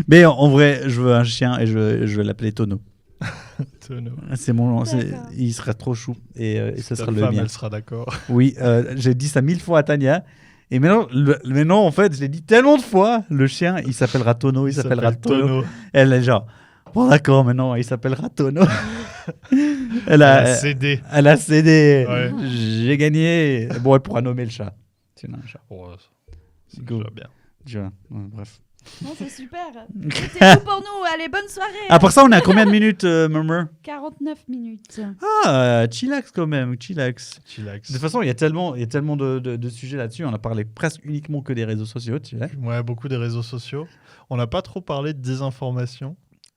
mais en vrai, je veux un chien et je veux l'appeler Tono. Tono. C'est mon, D'accord. il sera trop chou et ce Ta sera le femme, mien. elle sera d'accord. Oui, j'ai dit ça 1000 fois à Tania. Et maintenant, en fait, je l'ai dit tellement de fois. Le chien, il s'appellera Tono, il s'appellera s'appelle Tono. Elle est genre, bon d'accord, maintenant, il s'appellera Tono. elle Elle a a cédé. Elle a cédé. Ouais. J'ai gagné. Bon, elle pourra nommer le chat. Sinon, un chat. Oh, c'est Go. déjà bien. Tu vois, ouais, bref. Non, c'est super. C'était tout pour nous. Allez, bonne soirée. Après ça, on est à combien de minutes, Murmur 49 minutes. Ah, chillax quand même, chillax. Chillax. De toute façon, il y a tellement de sujets là-dessus. On a parlé presque uniquement que des réseaux sociaux, tu sais. Ouais, beaucoup des réseaux sociaux. On n'a pas trop parlé de désinformation.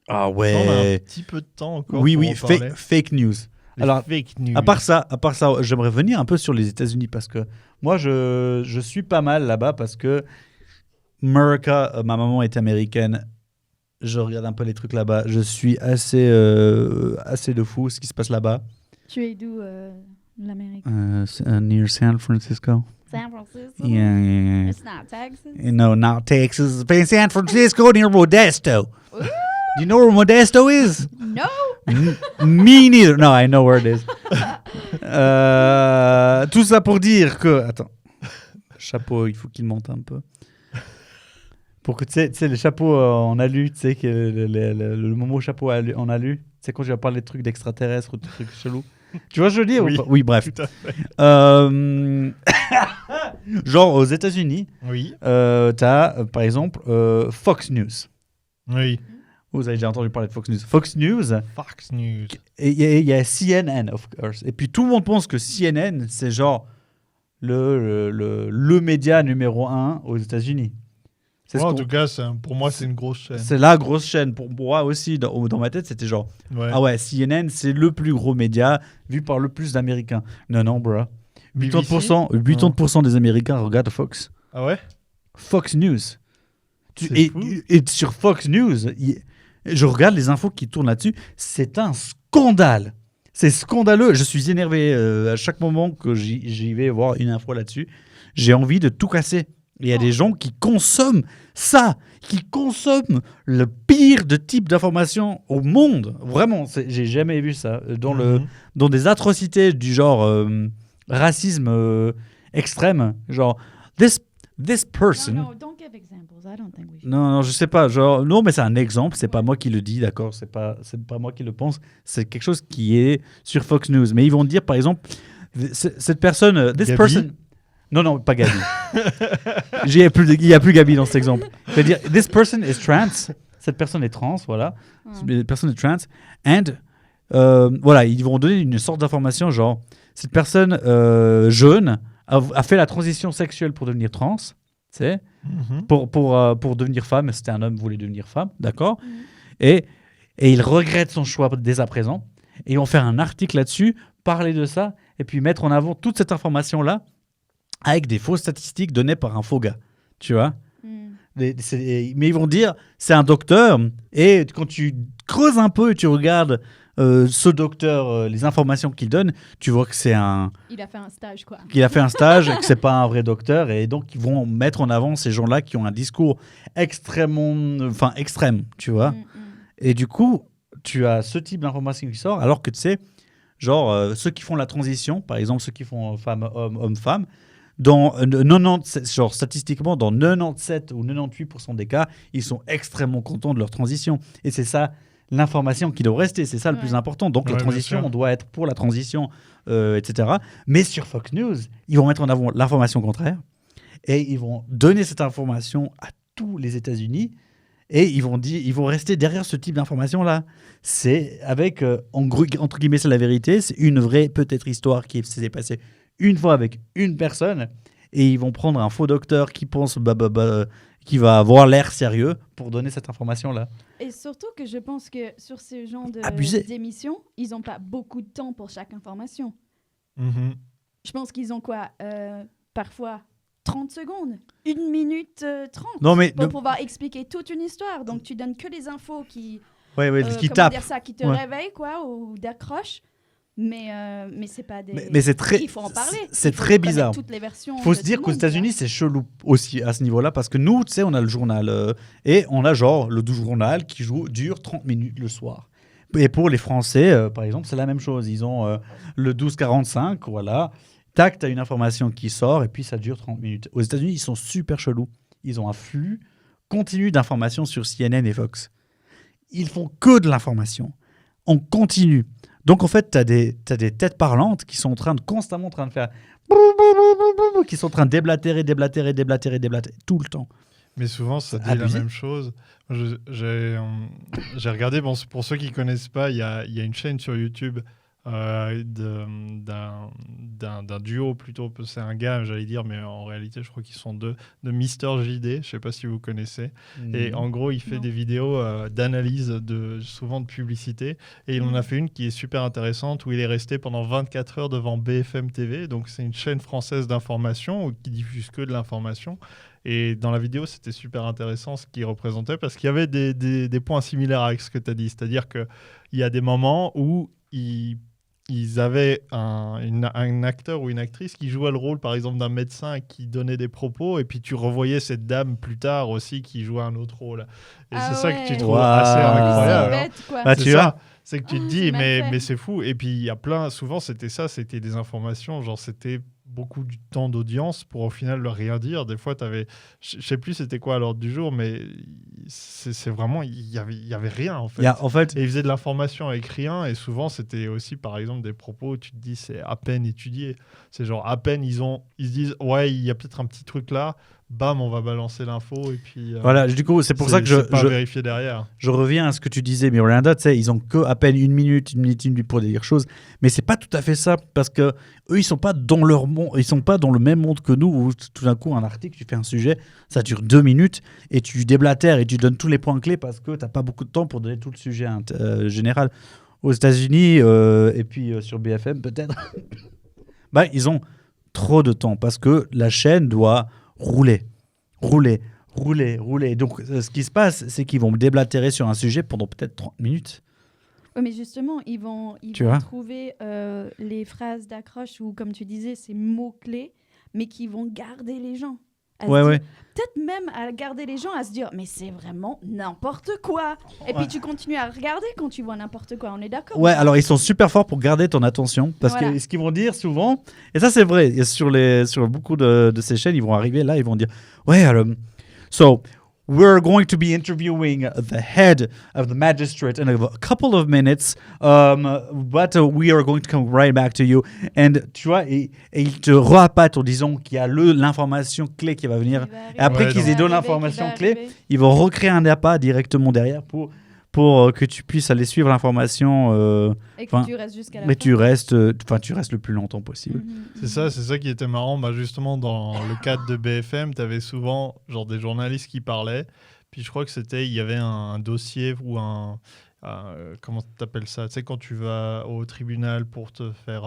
Ah On a un petit peu de temps encore. Oui, pour oui, en parler. fake news. Les Alors, fake news. À part ça, j'aimerais venir un peu sur les États-Unis parce que Moi, je suis pas mal là-bas parce que America, ma maman est américaine. Je regarde un peu les trucs là-bas. Je suis assez de fou ce qui se passe là-bas. Tu es d'où, l'Amérique? Near San Francisco. San Francisco? Yeah. It's not Texas? No, not Texas. But in San Francisco near Modesto. Ooh, Do you know where Modesto is? no! Me neither. No, I know where it is. Tout ça pour dire que... Attends. Chapeau, il faut qu'il monte un peu. Pour que, tu sais, les chapeaux en alu, tu sais, que le Momo chapeau en alu, tu sais, quand je vais parler de trucs d'extraterrestres ou de trucs chelous. Tu vois, je veux dire Oui. ou pas? Oui, bref. Tout à fait. Genre, aux États-Unis, Oui. t'as, par exemple, Fox News. Oui. Vous avez déjà entendu parler de Fox News. Fox News, Fox News. et il y a CNN, of course. Et puis tout le monde pense que CNN, c'est genre le média numéro 1 aux États-Unis. C'est Moi, ce en qu'on- tout cas, pour moi, c'est une grosse chaîne. c'est la grosse chaîne. Pour moi aussi, dans ma tête, c'était genre, Ouais. ah ouais, CNN, c'est le plus gros média vu par le plus d'Américains. Non, bro. 80% des Américains regardent Fox. Ah ouais? Fox News. C'est Et, fou. et sur Fox News, je regarde les infos qui tournent là-dessus. C'est un scandale. C'est scandaleux. Je suis énervé à chaque moment que j'y vais voir une info là-dessus. J'ai envie de tout casser. Il y a des gens qui consomment ça, qui consomment le pire de type d'information au monde. Vraiment, j'ai jamais vu ça. Dans des atrocités du genre racisme extrême. Genre, this person... No, don't give examples. I don't think we should. Non, je sais pas. Genre, non, mais c'est un exemple. C'est pas moi qui le dis, d'accord. C'est pas moi qui le pense. C'est quelque chose qui est sur Fox News. Mais ils vont dire, par exemple, cette personne, this Gabi? person. Non, pas Gabi. Il y a plus Gabi dans cet exemple. C'est-à-dire, this person is trans. Cette personne est trans, voilà. Ouais. Cette personne est trans. And voilà, ils vont donner une sorte d'information, genre, cette personne jeune a fait la transition sexuelle pour devenir trans. Tu sais. Mhm. Pour devenir femme, c'était un homme voulait devenir femme, d'accord. Mhm. Et il regrette son choix dès à présent. Et ils vont faire un article là-dessus, parler de ça, et puis mettre en avant toute cette information-là avec des fausses statistiques données par un faux gars, tu vois. Mm. Mais ils vont dire, c'est un docteur, et quand tu creuses un peu et tu regardes ce docteur, les informations qu'il donne, tu vois que c'est Il a fait un stage, quoi. qu'il a fait un stage, que c'est pas un vrai docteur, et donc ils vont mettre en avant ces gens-là qui ont un discours extrême, tu vois. Mm, mm. Et du coup, tu as ce type d'information qui sort, alors que tu sais, genre ceux qui font la transition, par exemple ceux qui font femme-homme, homme-femme, dans 97, genre statistiquement, dans 97 ou 98% des cas, ils sont extrêmement contents de leur transition. Et c'est ça l'information qui doit rester, c'est ça le Ouais. plus important. Donc Ouais, la bien transition, sûr. on doit être pour la transition, etc. Mais sur Fox News, ils vont mettre en avant l'information contraire et ils vont donner cette information à tous les États-Unis et ils vont rester derrière ce type d'information-là. C'est avec, entre guillemets, c'est la vérité, c'est une vraie peut-être histoire qui s'est passée une fois avec une personne et ils vont prendre un faux docteur qui pense qui va avoir l'air sérieux pour donner cette information-là. Et surtout que je pense que sur ce genre Abusé. d'émissions, ils n'ont pas beaucoup de temps pour chaque information. Mhm. Je pense qu'ils ont quoi parfois 30 secondes, 1 minute 30 Non, mais pour pouvoir expliquer toute une histoire. Donc tu donnes que les infos qui, qui comment tape. dire ça, qui te Ouais. réveillent quoi, ou d'accrochent. Mais c'est pas des... Mais c'est très, Il faut en parler. c'est Il faut très connaître bizarre. toutes les versions. Il faut de se dire tout qu'aux le monde, États-Unis, c'est chelou aussi à ce niveau-là parce que nous, tu sais, on a le journal et on a genre le journal qui dure 30 minutes le soir. Et pour les Français, par exemple, c'est la même chose. Ils ont le 12-45, voilà. Tac, tu as une information qui sort et puis ça dure 30 minutes. Aux États-Unis, ils sont super chelous. Ils ont un flux continu d'informations sur CNN et Fox. Ils font que de l'information. On continue. Donc, en fait, tu as des têtes parlantes qui sont constamment en train de faire... qui sont en train de déblatérer tout le temps. Mais souvent, ça dit Abusé. la même chose. J'ai regardé, bon, pour ceux qui ne connaissent pas, il y a une chaîne sur YouTube d'un duo plutôt. C'est un gars, j'allais dire, mais en réalité, je crois qu'ils sont deux, de Mister JD. Je sais pas si vous connaissez. Et en gros, il fait Non. des vidéos d'analyse, souvent de publicité. Et il en a fait une qui est super intéressante où il est resté pendant 24 heures devant BFM TV. Donc, c'est une chaîne française d'information qui diffuse que de l'information. Et dans la vidéo, c'était super intéressant ce qu'il représentait parce qu'il y avait des points similaires avec ce que tu as dit. C'est-à-dire qu'il y a des moments où ils avaient un acteur ou une actrice qui jouait le rôle, par exemple, d'un médecin qui donnait des propos, et puis tu revoyais cette dame plus tard aussi qui jouait un autre rôle. Et Ah c'est ça que tu ouais. trouves Waouh. assez incroyable. C'est hein. bête, quoi. Bah, C'est tu ça. vois. C'est que tu te Ah, dis, c'est mal fait. mais c'est fou. Et puis il y a plein, souvent c'était ça, c'était des informations, genre c'était beaucoup du temps d'audience pour au final leur rien dire. Des fois, je sais plus c'était quoi à l'ordre du jour, mais c'est vraiment, il y avait rien en fait. En fait, Et ils faisaient de l'information avec rien, et souvent c'était aussi par exemple des propos où tu te dis c'est à peine étudié. C'est genre à peine ils se disent ouais, il y a peut-être un petit truc là, bam, on va balancer l'info, et puis voilà, du coup, c'est pour ça que c'est pas je, vérifié derrière. je reviens à ce que tu disais, Miranda, tu sais, ils ont que à peine une minute pour dire choses, mais c'est pas tout à fait ça, parce que eux, ils sont pas dans leur monde, ils sont pas dans le même monde que nous, où tout d'un coup, un article, tu fais un sujet, ça dure 2 minutes, et tu déblatères, et tu donnes tous les points clés, parce que t'as pas beaucoup de temps pour donner tout le sujet général. Aux États-Unis, et puis sur BFM, peut-être, bah, ils ont trop de temps, parce que la chaîne doit rouler. Donc, ce qui se passe, c'est qu'ils vont me déblatérer sur un sujet pendant peut-être 30 minutes. Ouais, mais justement, ils vont Tu vois. trouver les phrases d'accroche ou, comme tu disais, ces mots-clés, mais qui vont garder les gens. À se Ouais, dire- ouais. Peut-être même à garder les gens à se dire, mais c'est vraiment n'importe quoi. Et puis tu continues à regarder quand tu vois n'importe quoi, on est d'accord? Ouais, alors ils sont super forts pour garder ton attention. Parce Voilà. que ce qu'ils vont dire souvent, et ça c'est vrai, et sur beaucoup de ces chaînes, ils vont arriver là, ils vont dire ouais, so we're going to be interviewing the head of the magistrate in a couple of minutes, but we are going to come right back to you. And tu vois, et ils te rapatent en disant qu'il y a l'information clé qui va venir. Et après Ouais, qu'ils donc- aient donné l'information clé, ils vont recréer un appât directement derrière pour que tu puisses aller suivre l'information. Et que enfin, tu restes jusqu'à la Mais fin. tu restes le plus longtemps possible. Mhm, C'est ça qui était marrant. Bah, justement, dans le cadre de BFM, tu avais souvent genre, des journalistes qui parlaient. Puis je crois que il y avait un dossier ou comment tu appelles ça? Tu sais, quand tu vas au tribunal pour te faire.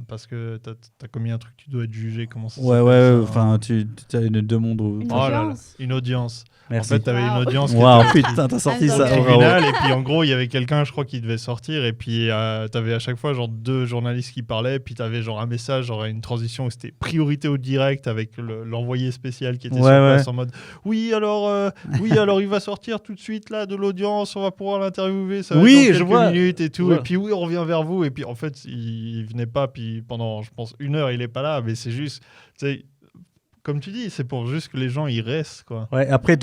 Parce que tu as commis un truc, tu dois être jugé. Comment ça s'appelle, ça, enfin, tu as une demande. Une Oh là là, audience. une audience. Merci. En fait, tu avais une Wow. audience qui Waouh, était putain, t'as sorti Ah, ça. donc, au Oh, tribunal, et puis en gros il y avait quelqu'un, je crois, qui devait sortir, et puis tu avais à chaque fois genre 2 journalistes qui parlaient, et puis tu avais genre un message, genre une transition où c'était priorité au direct avec l'envoyé spécial qui était sur place en mode oui alors il va sortir tout de suite là de l'audience, on va pouvoir l'interviewer, ça va Oui, être dans je quelques vois. minutes et tout, Voilà. et puis oui on revient vers vous, et puis en fait il venait pas, puis pendant je pense 1 heure il est pas là, mais c'est juste, tu sais, comme tu dis, c'est pour juste que les gens y restent, quoi. Ouais, après,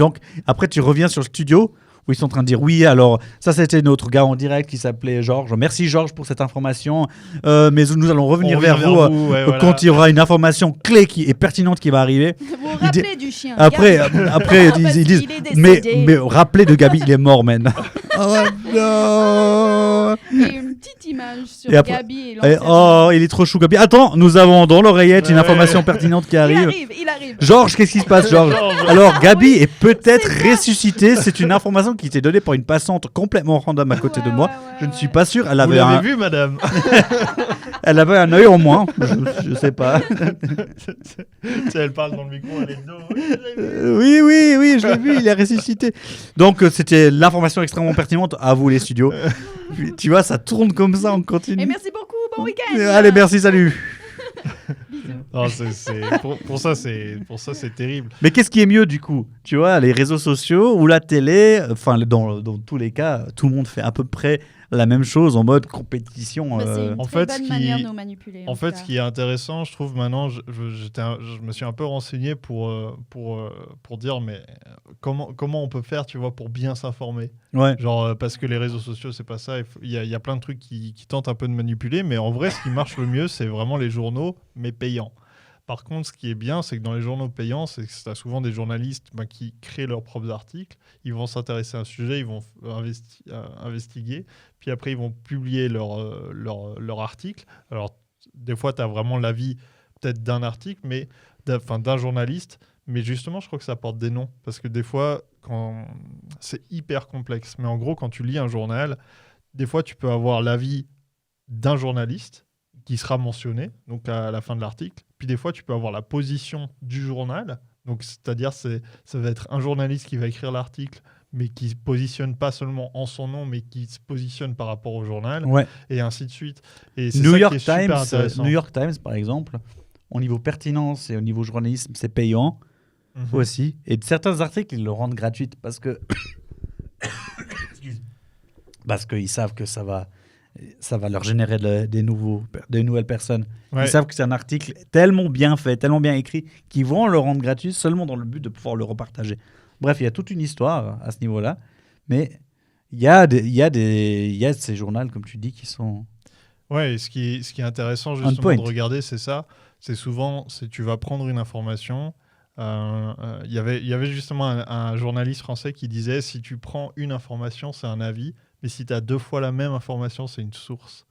tu reviens sur le studio où ils sont en train de dire oui, alors ça c'était notre gars en direct qui s'appelait Georges. Merci Georges pour cette information. Mais nous allons revenir vers vous ouais, voilà. quand il y aura une information clé qui est pertinente qui va arriver. Vous vous rappelez du chien. Après, Gabi. après Parce ils disent qu'il est décédé. mais rappelez de Gabi, il est mort, man. Oh non. Et une petite image sur Et après- Gabi et Et, l'enterrement. oh, il est trop chou, Gabi. Attends, nous avons dans l'oreillette une Ouais. information pertinente qui arrive. Il arrive. Georges, qu'est-ce qui se passe, Georges? Georges. Alors, Gabi Oui, est peut-être c'est ça. ressuscitée. C'est une information qui t'est donnée par une passante complètement random à côté de moi. Je ne suis pas sûr. Elle Vous avait, l'avez vu, madame? elle avait un œil en moins. Je sais pas. Tu sais, elle parle dans le micro, elle est de dos. Oui, je l'ai vu. Il est ressuscité. Donc, c'était l'information extrêmement pertinente. À vous, les studios. Puis, tu vois, ça tourne comme ça. On continue. Et merci beaucoup. Bon week-end. Allez, merci, salut. Bisous. Non, pour ça, c'est terrible. Mais qu'est-ce qui est mieux du coup? Tu vois, les réseaux sociaux ou la télé, enfin dans tous les cas, tout le monde fait à peu près la même chose en mode compétition. Bah, c'est une En très fait, bonne ce qui- manière de nous manipuler. En fait, ce qui est intéressant, je trouve maintenant, je me suis un peu renseigné pour dire, mais comment on peut faire, tu vois, pour bien s'informer. Ouais. Genre, parce que les réseaux sociaux, c'est pas ça. Il y a plein de trucs qui tentent un peu de manipuler, mais en vrai, ce qui marche le mieux, c'est vraiment les journaux, mais payants. Par contre, ce qui est bien, c'est que dans les journaux payants, c'est que tu as souvent des journalistes qui créent leurs propres articles. Ils vont s'intéresser à un sujet, ils vont investiguer, puis après, ils vont publier leur article. Alors, des fois, tu as vraiment l'avis peut-être d'un article, mais d'un journaliste. Mais justement, je crois que ça porte des noms. Parce que des fois, c'est hyper complexe. Mais en gros, quand tu lis un journal, des fois, tu peux avoir l'avis d'un journaliste qui sera mentionné donc à la fin de l'article. Puis des fois, tu peux avoir la position du journal. Donc, c'est-à-dire, ça va être un journaliste qui va écrire l'article, mais qui ne se positionne pas seulement en son nom, mais qui se positionne par rapport au journal, Ouais. et ainsi de suite. Et c'est New ça York qui est super Times, intéressant. New York Times, par exemple, au niveau pertinence et au niveau journalisme, c'est payant aussi. Et certains articles, ils le rendent gratuit parce que parce qu'ils savent que ça va leur générer des nouvelles personnes. Ouais. Ils savent que c'est un article tellement bien fait, tellement bien écrit, qu'ils vont le rendre gratuit seulement dans le but de pouvoir le repartager. Bref, il y a toute une histoire à ce niveau-là, mais il y a ces journaux, comme tu dis, qui sont... Ouais, et ce qui est intéressant justement point. de regarder, c'est ça. C'est souvent, tu vas prendre une information. Il y avait justement un journaliste français qui disait, si tu prends une information, c'est un avis, mais si tu as 2 fois la même information, c'est une source.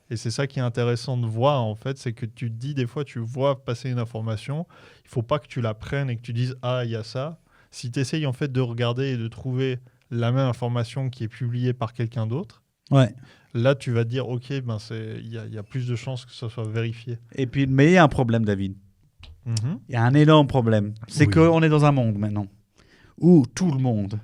Et c'est ça qui est intéressant de voir, en fait, c'est que tu te dis, des fois, tu vois passer une information, il faut pas que tu la prennes et que tu dises, ah, il y a ça. Si tu essayes, en fait, de regarder et de trouver la même information qui est publiée par quelqu'un d'autre, Ouais. là, tu vas te dire, OK, ben il y a plus de chances que ça soit vérifié. Et puis, mais il y a un problème, David. Il y a un énorme problème. C'est Oui. qu'on est dans un monde maintenant où tout le monde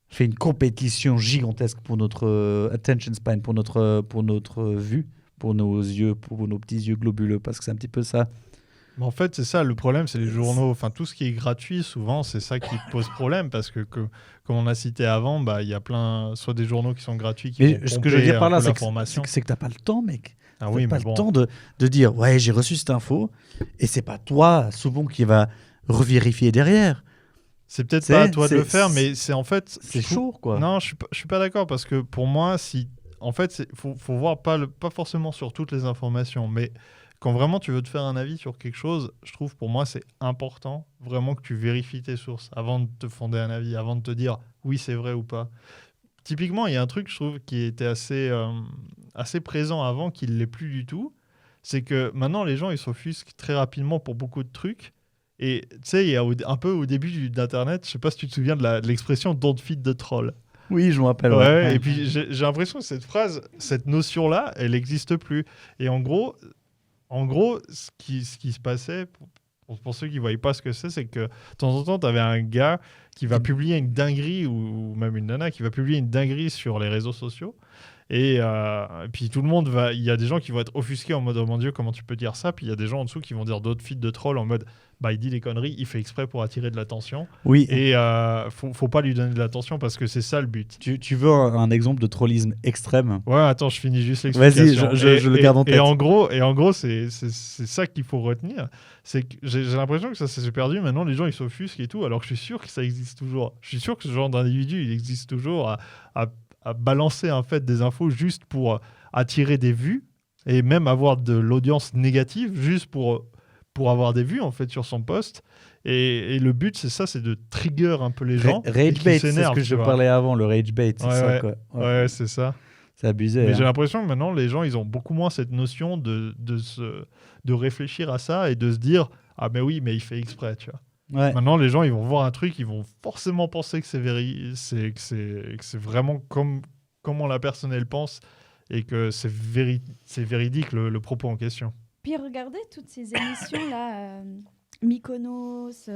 fait une compétition gigantesque pour notre attention span, pour notre vue, pour nos yeux, pour nos petits yeux globuleux, parce que c'est un petit peu ça. Mais en fait, c'est ça, le problème, c'est les journaux. Enfin, tout ce qui est gratuit, souvent, c'est ça qui pose problème, parce que comme on a cité avant, bah, il y a plein, soit des journaux qui sont gratuits, qui Mais vont ce que je veux pomper dire par un là, peu c'est l'information. que t'as pas le temps, mec. Ah T'as oui, pas mais le bon. temps de dire ouais, j'ai reçu cette info, et c'est pas toi souvent qui va revérifier derrière. C'est peut-être C'est- pas à toi de c'est- le faire, mais c'est en fait... C'est je trouve- chaud, quoi. Non, je suis pas d'accord, parce que pour moi, en fait, faut voir pas forcément sur toutes les informations, mais quand vraiment tu veux te faire un avis sur quelque chose, je trouve pour moi c'est important vraiment que tu vérifies tes sources avant de te fonder un avis, avant de te dire oui c'est vrai ou pas. Typiquement, il y a un truc je trouve qui était assez présent avant, qui ne l'est plus du tout, c'est que maintenant les gens ils s'offusquent très rapidement pour beaucoup de trucs. Et tu sais, il y a un peu au début d'Internet, je sais pas si tu te souviens de l'expression don't feed the troll. Oui, je me rappelle. Ouais, et puis j'ai l'impression que cette phrase, cette notion-là, elle n'existe plus. Et en gros, ce qui se passait, pour ceux qui ne voyaient pas ce que c'est que de temps en temps, tu avais un gars qui va publier une dinguerie, ou même une nana qui va publier une dinguerie sur les réseaux sociaux. Et puis tout le monde va... Il y a des gens qui vont être offusqués en mode « Oh mon Dieu, comment tu peux dire ça ?» Puis il y a des gens en dessous qui vont dire d'autres feeds de trolls en mode « Bah il dit des conneries, il fait exprès pour attirer de l'attention. » Oui. Et faut pas lui donner de l'attention parce que c'est ça le but. Tu veux un exemple de trollisme extrême? Ouais, attends, je finis juste l'explication. Vas-y, je le garde en tête. Et en gros, c'est ça qu'il faut retenir. C'est que j'ai l'impression que ça s'est perdu. Maintenant, les gens, ils s'offusquent et tout, alors que je suis sûr que ça existe toujours. Je suis sûr que ce genre d'individu, il existe toujours à balancer en fait des infos juste pour attirer des vues et même avoir de l'audience négative juste pour avoir des vues en fait sur son post. Et le but, c'est ça, c'est de trigger un peu les gens. Rage bait, c'est ce que je parlais avant, le rage bait, c'est ça, quoi. Ouais, c'est ça. C'est abusé. Mais hein. j'ai l'impression que maintenant, les gens, ils ont beaucoup moins cette notion de réfléchir à ça et de se dire « Ah, mais oui, mais il fait exprès, tu vois. » Ouais. Maintenant, les gens, ils vont voir un truc, ils vont forcément penser que c'est vraiment comment la personne, elle pense et que c'est véridique, le propos en question. Puis regardez toutes ces émissions-là, Mykonos,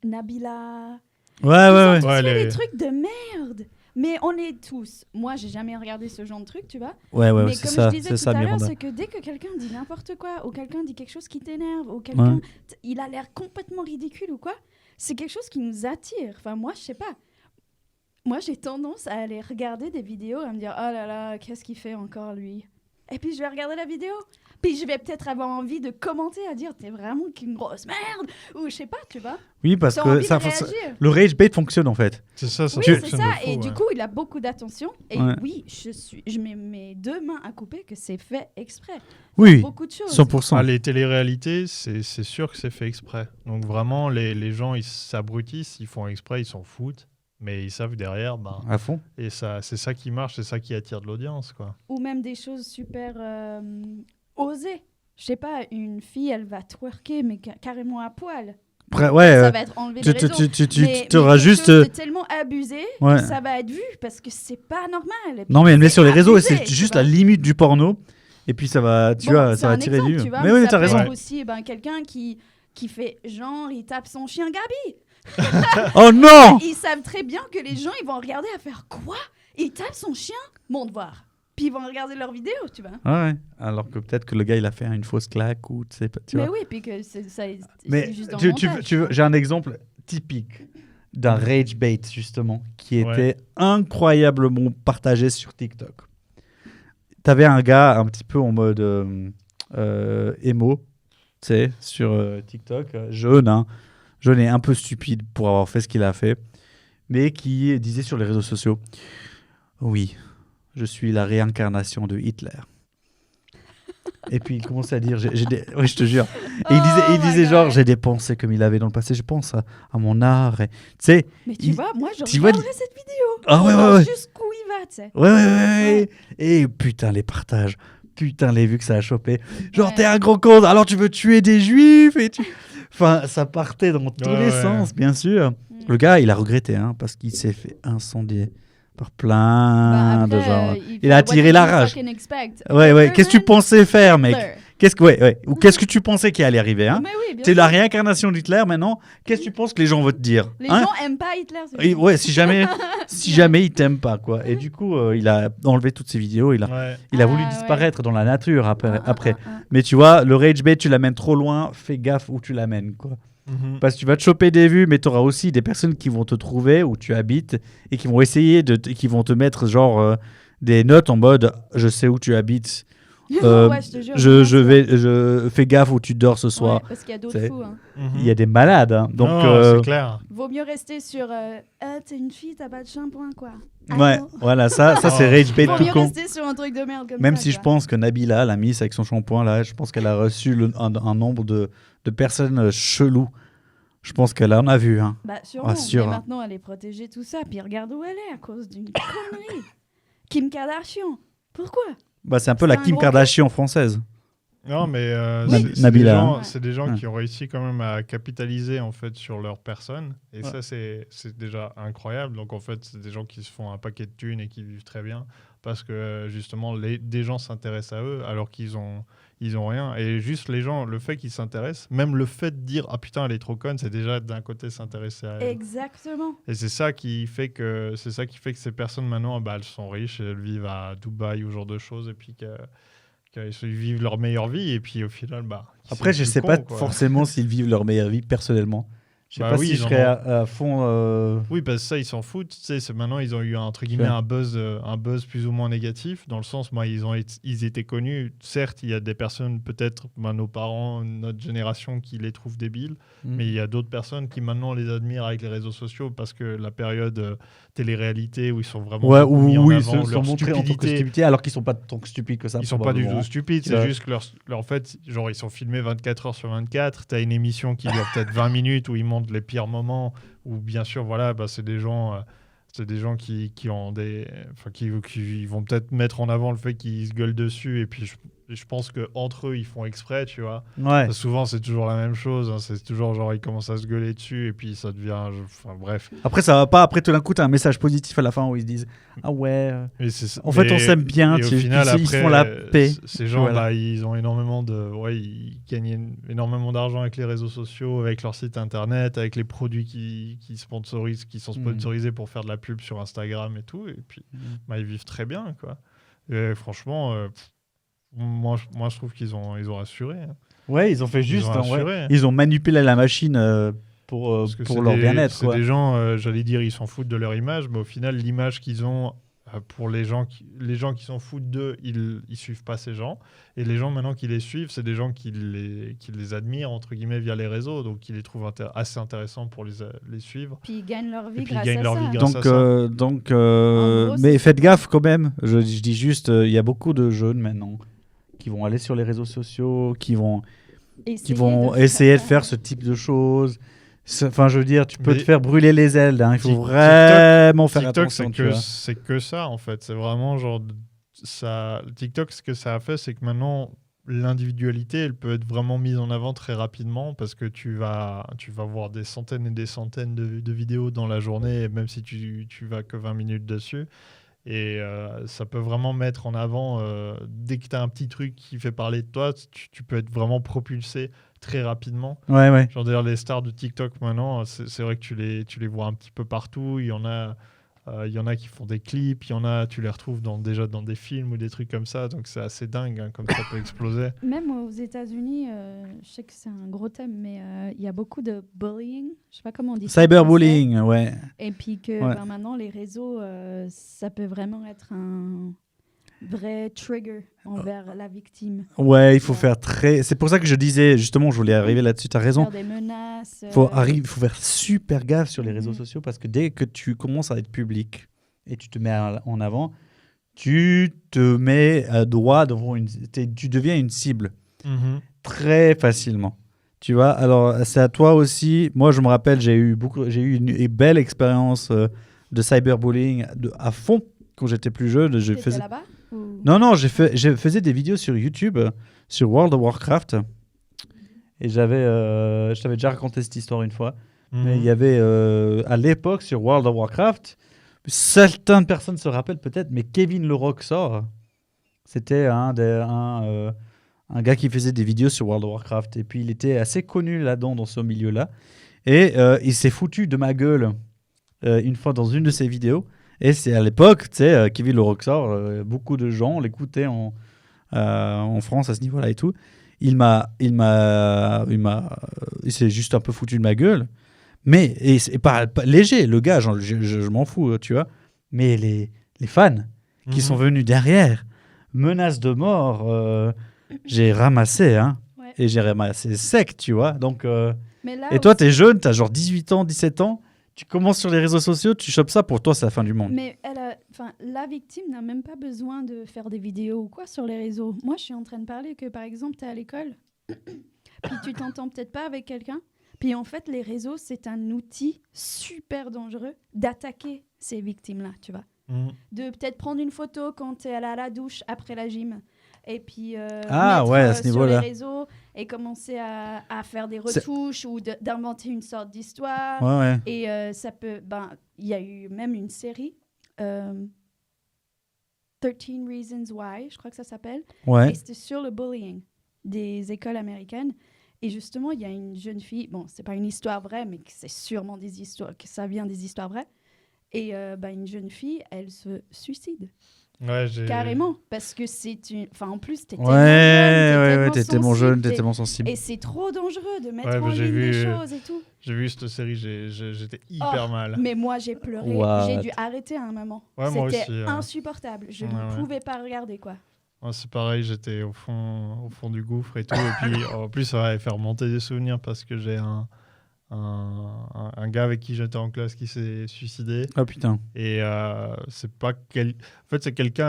Nabila. Ouais. Ils ont tous Ouais, fait les- des trucs de merde. Mais on est tous. Moi, j'ai jamais regardé ce genre de truc, tu vois. Ouais, Mais c'est comme ça, je disais c'est tout ça, à l'heure, Miranda. c'est que dès que quelqu'un dit n'importe quoi, ou quelqu'un dit quelque chose qui t'énerve, ou quelqu'un, il a l'air complètement ridicule ou quoi, c'est quelque chose qui nous attire. Enfin, moi, je sais pas. Moi, j'ai tendance à aller regarder des vidéos et à me dire « Oh là là, qu'est-ce qu'il fait encore, lui ?» Et puis, je vais regarder la vidéo. Puis, je vais peut-être avoir envie de commenter, à dire « T'es vraiment qu'une grosse merde !» Ou je sais pas, tu vois. Oui, parce T'as que envie ça, de réagir. le rage bait fonctionne en fait. C'est ça, ça Oui, fonctionne c'est ça. de fou, Et ouais. du coup, il a beaucoup d'attention. Et Ouais. oui, je mets mes 2 mains à couper que c'est fait exprès. Oui, Beaucoup de choses. 100%. Ah, les téléréalités, c'est sûr que c'est fait exprès. Donc vraiment, les gens, ils s'abrutissent, ils font exprès, ils s'en foutent. Mais ils savent derrière, À fond. et ça, c'est ça qui marche, c'est ça qui attire de l'audience, quoi. Ou même des choses super osées. je sais pas, une fille, elle va twerker, mais carrément à poil. Ouais, Ça va être enlevé des réseaux. tu auras quelque juste. chose de tellement abusé Ouais. que ça va être vu parce que c'est pas normal. Et puis Non, mais elle met c'est sur les réseaux et abusé, c'est tu juste vois. la limite du porno. Et puis ça va, tu Bon, vois, c'est ça va un tirer exemple, du. tu vois, Mais oui, ça t'as peut raison. être aussi quelqu'un qui fait genre, il tape son chien Gabi. Oh non! Ils savent très bien que les gens, ils vont regarder à faire quoi? Il tape son chien? Monte voir. Puis ils vont regarder leurs vidéos, tu vois. Ouais. Alors que peut-être que le gars il a fait une fausse claque ou tu sais pas. Tu Mais vois. oui, puis que c'est Mais juste dans tu, le tu, montage, tu veux- j'ai un exemple typique d'un rage bait justement qui Ouais. était incroyablement partagé sur TikTok. T'avais un gars un petit peu en mode émo, tu sais, sur TikTok, jeune et un peu stupide pour avoir fait ce qu'il a fait, mais qui disait sur les réseaux sociaux, oui, je suis la réincarnation de Hitler. Et puis il commençait à dire, oui, je te jure. Et il Oh disait my genre, God. j'ai des pensées comme il avait dans le passé, je pense à mon art. Tu sais, Mais tu vois, moi, je tu vois, regarderai cette vidéo. Ah Pour ouais, voir ouais, ouais. jusqu'où il va, tu sais. Ouais. Et putain, les partages. Putain, les vues que ça a chopé. Genre, Ouais. t'es un gros con, alors tu veux tuer des juifs et tu... Enfin, ça partait dans tous Ouais, les ouais. sens, bien sûr. Mm. Le gars, il a regretté, parce qu'il s'est fait incendier par Bah, plein après, de gens. il Il a fait attiré what la you rage. fucking expect. Ouais. Qu'est-ce que tu Hitler, pensais faire, mec? Hitler. Ou qu'est-ce que tu pensais qui allait arriver, Mais oui, bien T'es sûr. la réincarnation d'Hitler maintenant. Qu'est-ce que tu penses que les gens vont te dire? Les Hein? gens aiment pas Hitler. c'est Et tout. ouais, si jamais il t'aime pas, quoi. Et du coup, il a enlevé toutes ses vidéos. Il a Ah, voulu ouais. disparaître dans la nature après. Ah. Mais tu vois, le rage bait, tu l'amènes trop loin. Fais gaffe où tu l'amènes, quoi. Mhm. Parce que tu vas te choper des vues, mais tu auras aussi des personnes qui vont te trouver où tu habites et qui vont essayer qui vont te mettre genre des notes en mode je sais où tu habites. Ouais, je te jure. je fais gaffe où tu dors ce soir. Ouais, parce qu'il y a d'autres C'est- fous. Hein. Mhm. Il y a des malades, donc Non, c'est clair. Vaut mieux rester sur t'es une fille, t'as pas de shampoing, quoi. ouais, Ah, voilà, ça c'est Oh. rage bait Vaut tout mieux con. rester sur un truc de merde comme Même ça. si je quoi. pense que Nabila, la miss avec son shampoing là, je pense qu'elle a reçu un nombre de personnes chelous. Je pense qu'elle en a vu. Bah, sûrement. Ah, sûr, Mais hein. maintenant, elle est protégée, tout ça. Puis regarde où elle est à cause d'une connerie. Kim Kardashian. Pourquoi? Bah, c'est un peu C'est la un Kim gros Kardashian française. Non, mais Oui. c'est Nabila, des gens Ouais. qui ont réussi quand même à capitaliser en fait sur leur personne. Et Ouais. ça, c'est déjà incroyable. Donc en fait, c'est des gens qui se font un paquet de thunes et qui vivent très bien parce que justement, des gens s'intéressent à eux alors qu'ils ont rien. Et juste les gens, le fait qu'ils s'intéressent, même le fait de dire ah putain elle est trop conne, c'est déjà d'un côté s'intéresser à elle. Exactement. Et c'est ça qui fait que ces personnes maintenant, bah, elles sont riches, elles vivent à Dubaï ou ce genre de choses et puis qu'ils vivent leur meilleure vie et puis au final, bah. Après, c'est je plus sais con, pas quoi. forcément s'ils vivent leur meilleure vie personnellement. Je sais Bah pas oui, si ils je en serais ont. à fond. Oui, parce que ça, ils s'en foutent. Tu sais, maintenant, ils ont eu entre guillemets Ouais. un buzz plus ou moins négatif, dans le sens, moi, ils étaient connus. Certes, il y a des personnes, peut-être nos parents, notre génération, qui les trouvent débiles, mais il y a d'autres personnes qui maintenant les admirent avec les réseaux sociaux parce que la période télé-réalité où ils sont vraiment Ouais, beaucoup mis en ou ils avant se leur sont montrés en tant que stupidité. stupidité alors qu'ils sont pas tant que stupides que ça. Ils sont pas du probablement. tout stupides, Tu c'est vois. juste que en fait, genre, ils sont filmés 24 heures sur 24. T'as une émission qui dure peut-être 20 minutes où ils montrent les pires moments. Ou bien sûr, voilà, bah, c'est des gens qui ont qui vont peut-être mettre en avant le fait qu'ils se gueulent dessus. Et puis, je pense qu'entre eux, ils font exprès, tu vois. Ouais. Souvent, c'est toujours la même chose. C'est toujours genre, ils commencent à se gueuler dessus et puis ça devient. Enfin, bref. Après, ça va pas. Après, tout d'un coup, t'as un message positif à la fin où ils se disent ah ouais. En fait, on s'aime bien, Et au tu- final, puis ils se font la paix. Ces gens, Voilà. bah, ils ont énormément ils gagnent énormément d'argent avec les réseaux sociaux, avec leur site internet, avec les produits qui sponsorisent, qui sont sponsorisés pour faire de la pub sur Instagram et tout. Et puis, bah, ils vivent très bien, quoi. Et franchement, moi, je trouve qu'ils ont assuré. Hein. Ouais, ils ont fait juste. ont en vrai. assuré. Ils ont manipulé la machine pour Parce que pour c'est leur bien-être. C'est quoi. des gens, j'allais dire, ils s'en foutent de leur image, mais au final, l'image qu'ils ont pour les gens qui s'en foutent d'eux, ils suivent pas ces gens. Et les gens maintenant qui les suivent, c'est des gens qui les admirent, entre guillemets, via les réseaux, donc qui les trouvent assez intéressants pour les suivre. Puis ils gagnent leur vie Et puis, ils grâce gagnent à leur ça. vie grâce à Donc, En gros, mais c'est- faites gaffe quand même. Je dis juste, il y a beaucoup de jeunes maintenant qui vont aller sur les réseaux sociaux, qui vont essayer de faire ce type de choses. Enfin, je veux dire, tu peux Mais te faire brûler les ailes. Il faut TikTok- vraiment faire TikTok, attention. tu vois. c'est que ça, en fait. C'est vraiment genre. TikTok, ce que ça a fait, c'est que maintenant, l'individualité, elle peut être vraiment mise en avant très rapidement parce que tu vas voir des centaines et des centaines de vidéos dans la journée, même si tu vas que 20 minutes dessus. Et ça peut vraiment mettre en avant, dès que tu as un petit truc qui fait parler de toi, tu peux être vraiment propulsé très rapidement. Ouais. Genre d'ailleurs, les stars de TikTok maintenant, c'est vrai que tu les vois un petit peu partout. Il y en a qui font des clips, tu les retrouves déjà dans des films ou des trucs comme ça. Donc c'est assez dingue, hein, comme ça peut exploser. Même aux États-Unis, je sais que c'est un gros thème, mais il y a beaucoup de bullying. Je sais pas comment on dit ça. Cyberbullying, ouais. Et puis que maintenant, les réseaux, ça peut vraiment être un vrai trigger envers la victime. Ouais, il faut faire très... C'est pour ça que je disais, justement, je voulais arriver là-dessus, tu as raison. Faire des menaces. Faut faire super gaffe sur les réseaux sociaux parce que dès que tu commences à être public et tu te mets en avant, tu te mets droit devant tu deviens une cible très facilement. Tu vois, alors c'est à toi aussi. Moi, je me rappelle, j'ai eu une belle expérience de cyberbullying à fond quand j'étais plus jeune. T'étais là-bas Non, je faisais des vidéos sur YouTube sur World of Warcraft. Et je t'avais déjà raconté cette histoire une fois. Mais il y avait, à l'époque, sur World of Warcraft, certaines personnes se rappellent peut-être, mais Kevin le Rockstar, c'était un gars qui faisait des vidéos sur World of Warcraft. Et puis, il était assez connu là-dedans, dans ce milieu-là. Et il s'est foutu de ma gueule une fois dans une de ses vidéos. Et c'est à l'époque, tu sais, Kevin le Rockstar, beaucoup de gens l'écoutaient en France à ce niveau-là et tout. Il s'est juste un peu foutu de ma gueule. Mais, et c'est pas léger, le gars, je m'en fous, tu vois. Mais les fans qui sont venus derrière, menaces de mort, j'ai ramassé, hein. Ouais. Et j'ai ramassé sec, tu vois. Donc, Mais là et toi, aussi- t'es jeune, t'as genre 18 ans, 17 ans, tu commences sur les réseaux sociaux, tu chopes ça, pour toi, c'est la fin du monde. Mais la victime n'a même pas besoin de faire des vidéos ou quoi sur les réseaux. Moi, je suis en train de parler que, par exemple, tu es à l'école, puis tu t'entends peut-être pas avec quelqu'un. Puis en fait, les réseaux, c'est un outil super dangereux d'attaquer ces victimes-là, tu vois. De peut-être prendre une photo quand tu es allé à la douche après la gym. Et puis mettre à ce sur niveau-là. les réseaux et commencer à faire des retouches ou d'inventer une sorte d'histoire. Ouais. Et ça peut... il y a eu même une série, 13 Reasons Why, je crois que ça s'appelle. Ouais. Et c'était sur le bullying des écoles américaines. Et justement, il y a une jeune fille, bon, c'est pas une histoire vraie, mais c'est sûrement des histoires, que ça vient des histoires vraies. Et une jeune fille, elle se suicide. Ouais, Carrément, parce que c'est une... Enfin, en plus, t'es t'es tellement jeune, t'es tellement sensible. Et c'est trop dangereux de mettre Ouais, en ligne des choses et tout. J'ai vu cette série, j'étais hyper mal. Mais moi, j'ai pleuré. What? J'ai dû arrêter à un moment. Ouais, moi C'était aussi, ouais. insupportable. Je ne pouvais pas regarder, quoi. Ouais, c'est pareil, j'étais au fond du gouffre et tout. Et puis, en plus, ça va faire remonter des souvenirs parce que j'ai un gars avec qui j'étais en classe qui s'est suicidé. Oh putain. Et c'est pas en fait, c'est quelqu'un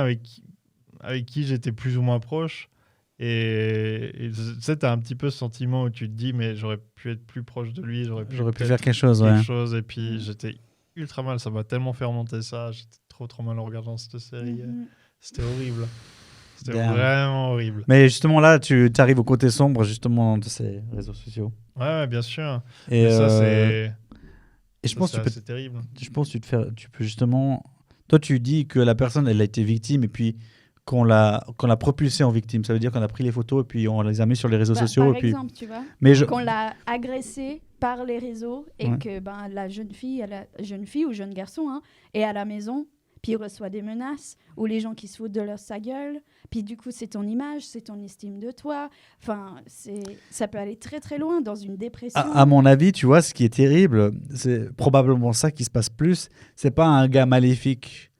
avec qui j'étais plus ou moins proche. Et tu sais, t'as un petit peu ce sentiment où tu te dis, mais j'aurais pu être plus proche de lui, j'aurais pu faire quelque chose, ouais. Et puis j'étais ultra mal, ça m'a tellement fait remonter ça. J'étais trop mal en regardant cette série. C'était horrible. C'était vraiment horrible. Mais justement, là, tu arrives au côté sombre, justement, de ces réseaux sociaux. Ouais, bien sûr. Et ça, c'est... Et je pense que c'est terrible. Je pense que tu peux justement... Toi, tu dis que la personne, elle a été victime et puis qu'on l'a propulsée en victime. Ça veut dire qu'on a pris les photos et puis on les a mis sur les réseaux sociaux. Par exemple, tu vois, qu'on l'a agressée par les réseaux et que la jeune fille ou jeune garçon est à la maison, puis il reçoit des menaces ou les gens qui se foutent de sa gueule. Puis du coup, c'est ton image, c'est ton estime de toi. Enfin, ça peut aller très très loin dans une dépression. À mon avis, tu vois, ce qui est terrible, c'est probablement ça qui se passe plus. C'est pas un gars maléfique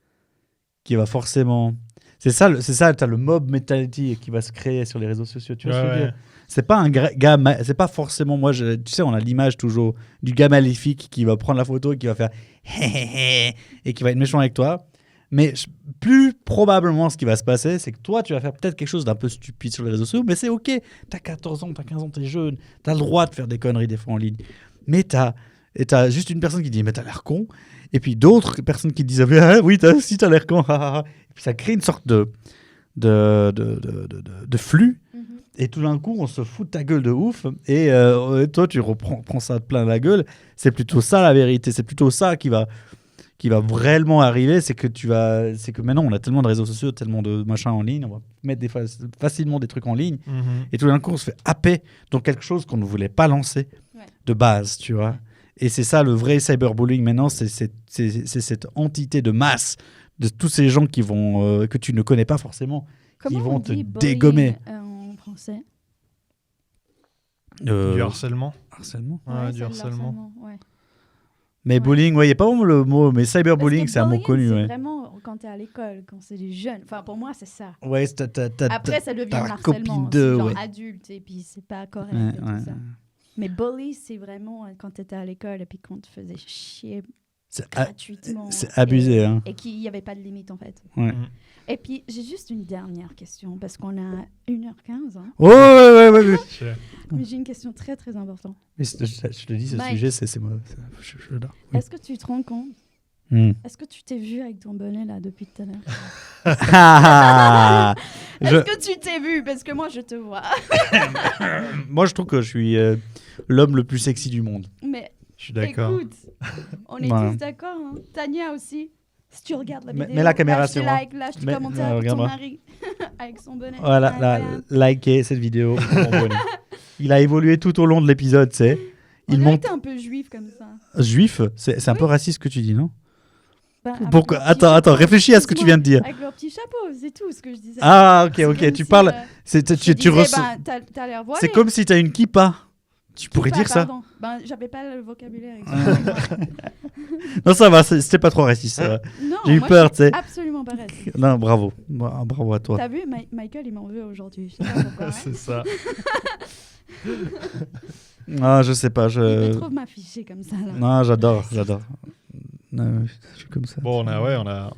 qui va forcément... C'est ça, t'as le mob mentality qui va se créer sur les réseaux sociaux. Tu vois ce que je veux dire ? C'est pas un gars, c'est pas forcément moi. Tu sais, on a l'image toujours du gars maléfique qui va prendre la photo et qui va faire et qui va être méchant avec toi. Mais plus probablement, ce qui va se passer, c'est que toi, tu vas faire peut-être quelque chose d'un peu stupide sur les réseaux sociaux, mais c'est ok. T'as 14 ans, t'as 15 ans, t'es jeune, t'as le droit de faire des conneries des fois en ligne. Mais t'as juste une personne qui dit mais t'as l'air con, et puis d'autres personnes qui disent ah, oui, t'as l'air con. Et puis ça crée une sorte de flux. Et tout d'un coup, on se fout de ta gueule de ouf. Et toi, tu prends ça plein la gueule. C'est plutôt ça la vérité. C'est plutôt ça qui va vraiment arriver. C'est que maintenant, on a tellement de réseaux sociaux, tellement de machins en ligne. On va mettre facilement des trucs en ligne. Et tout d'un coup, on se fait happer dans quelque chose qu'on ne voulait pas lancer de base, tu vois. Et c'est ça le vrai cyberbullying maintenant. C'est cette entité de masse de tous ces gens qui vont, que tu ne connais pas forcément, Comment qui on vont te dit dégommer. bullying, en français? Du harcèlement. Harcèlement. Ouais, du c'est de harcèlement. ouais. Mais Ouais. bullying, il n'y a pas vraiment le mot, mais cyberbullying, Parce que c'est un mot bullying, connu. C'est Ouais. vraiment quand t'es à l'école, quand c'est des jeunes. Enfin, pour moi, c'est ça. Ouais, Après, ça devient t'as un la harcèlement. copine C'est de, genre ouais. adulte et puis c'est pas correct Ouais, et tout ouais. ça. Mais bully, c'est vraiment quand t'étais à l'école et puis qu'on te faisait chier C'est gratuitement. c'est abusé. Hein. Et qu'il n'y avait pas de limite en fait. Ouais. Et puis, j'ai juste une dernière question parce qu'on a 1h15. Hein. Oh, ouais. Mais j'ai une question très très importante. Mais je te dis, ce Mike. sujet, c'est moi. J'adore. Oui. Est-ce que tu te rends compte? Est-ce que tu t'es vu avec ton bonnet là depuis tout à l'heure? Ah, Est-ce que tu t'es vu? Parce que moi, je te vois. Moi, je trouve que je suis l'homme le plus sexy du monde. Mais Je suis d'accord. écoute, on est Voilà. tous d'accord. Hein. Tania aussi. Si tu regardes la vidéo, Mets la caméra lâche sur tes moi. likes, lâche tes Mets- commentaires pour ton regarde-moi. mari avec son bonnet. Voilà, Incroyable. likez cette vidéo. Mon bonnet. Il a évolué tout au long de l'épisode, tu sais. On Il dirait monte que t'es un peu juif comme ça. juif. C'est un Oui. peu raciste ce que tu dis, non? Ben, avec Pourquoi leur petit Attends, chapeau, réfléchis à ce que tu viens de dire. Avec leur petit chapeau, c'est tout ce que je disais. Ah, ok, C'est ok. comme Tu si, parles. Tu je disais, ressens. ben, t'as l'air voilé. C'est comme si tu as une kippa. Tu pourrais Kippa, dire ça. pardon. Ben, j'avais pas le vocabulaire. excusez-moi. Non, ça va, c'était pas trop raciste. Ça va. Non, J'ai eu moi, peur, je tu suis sais. absolument pas raciste. Non, bravo. Bravo à toi. T'as vu, Michael, il m'en veut aujourd'hui. Je sais pas pourquoi. hein. C'est ça. Ah, je sais pas. Il te trouve m'afficher comme ça. Là. Non, j'adore. Non, je suis comme ça. Bon, on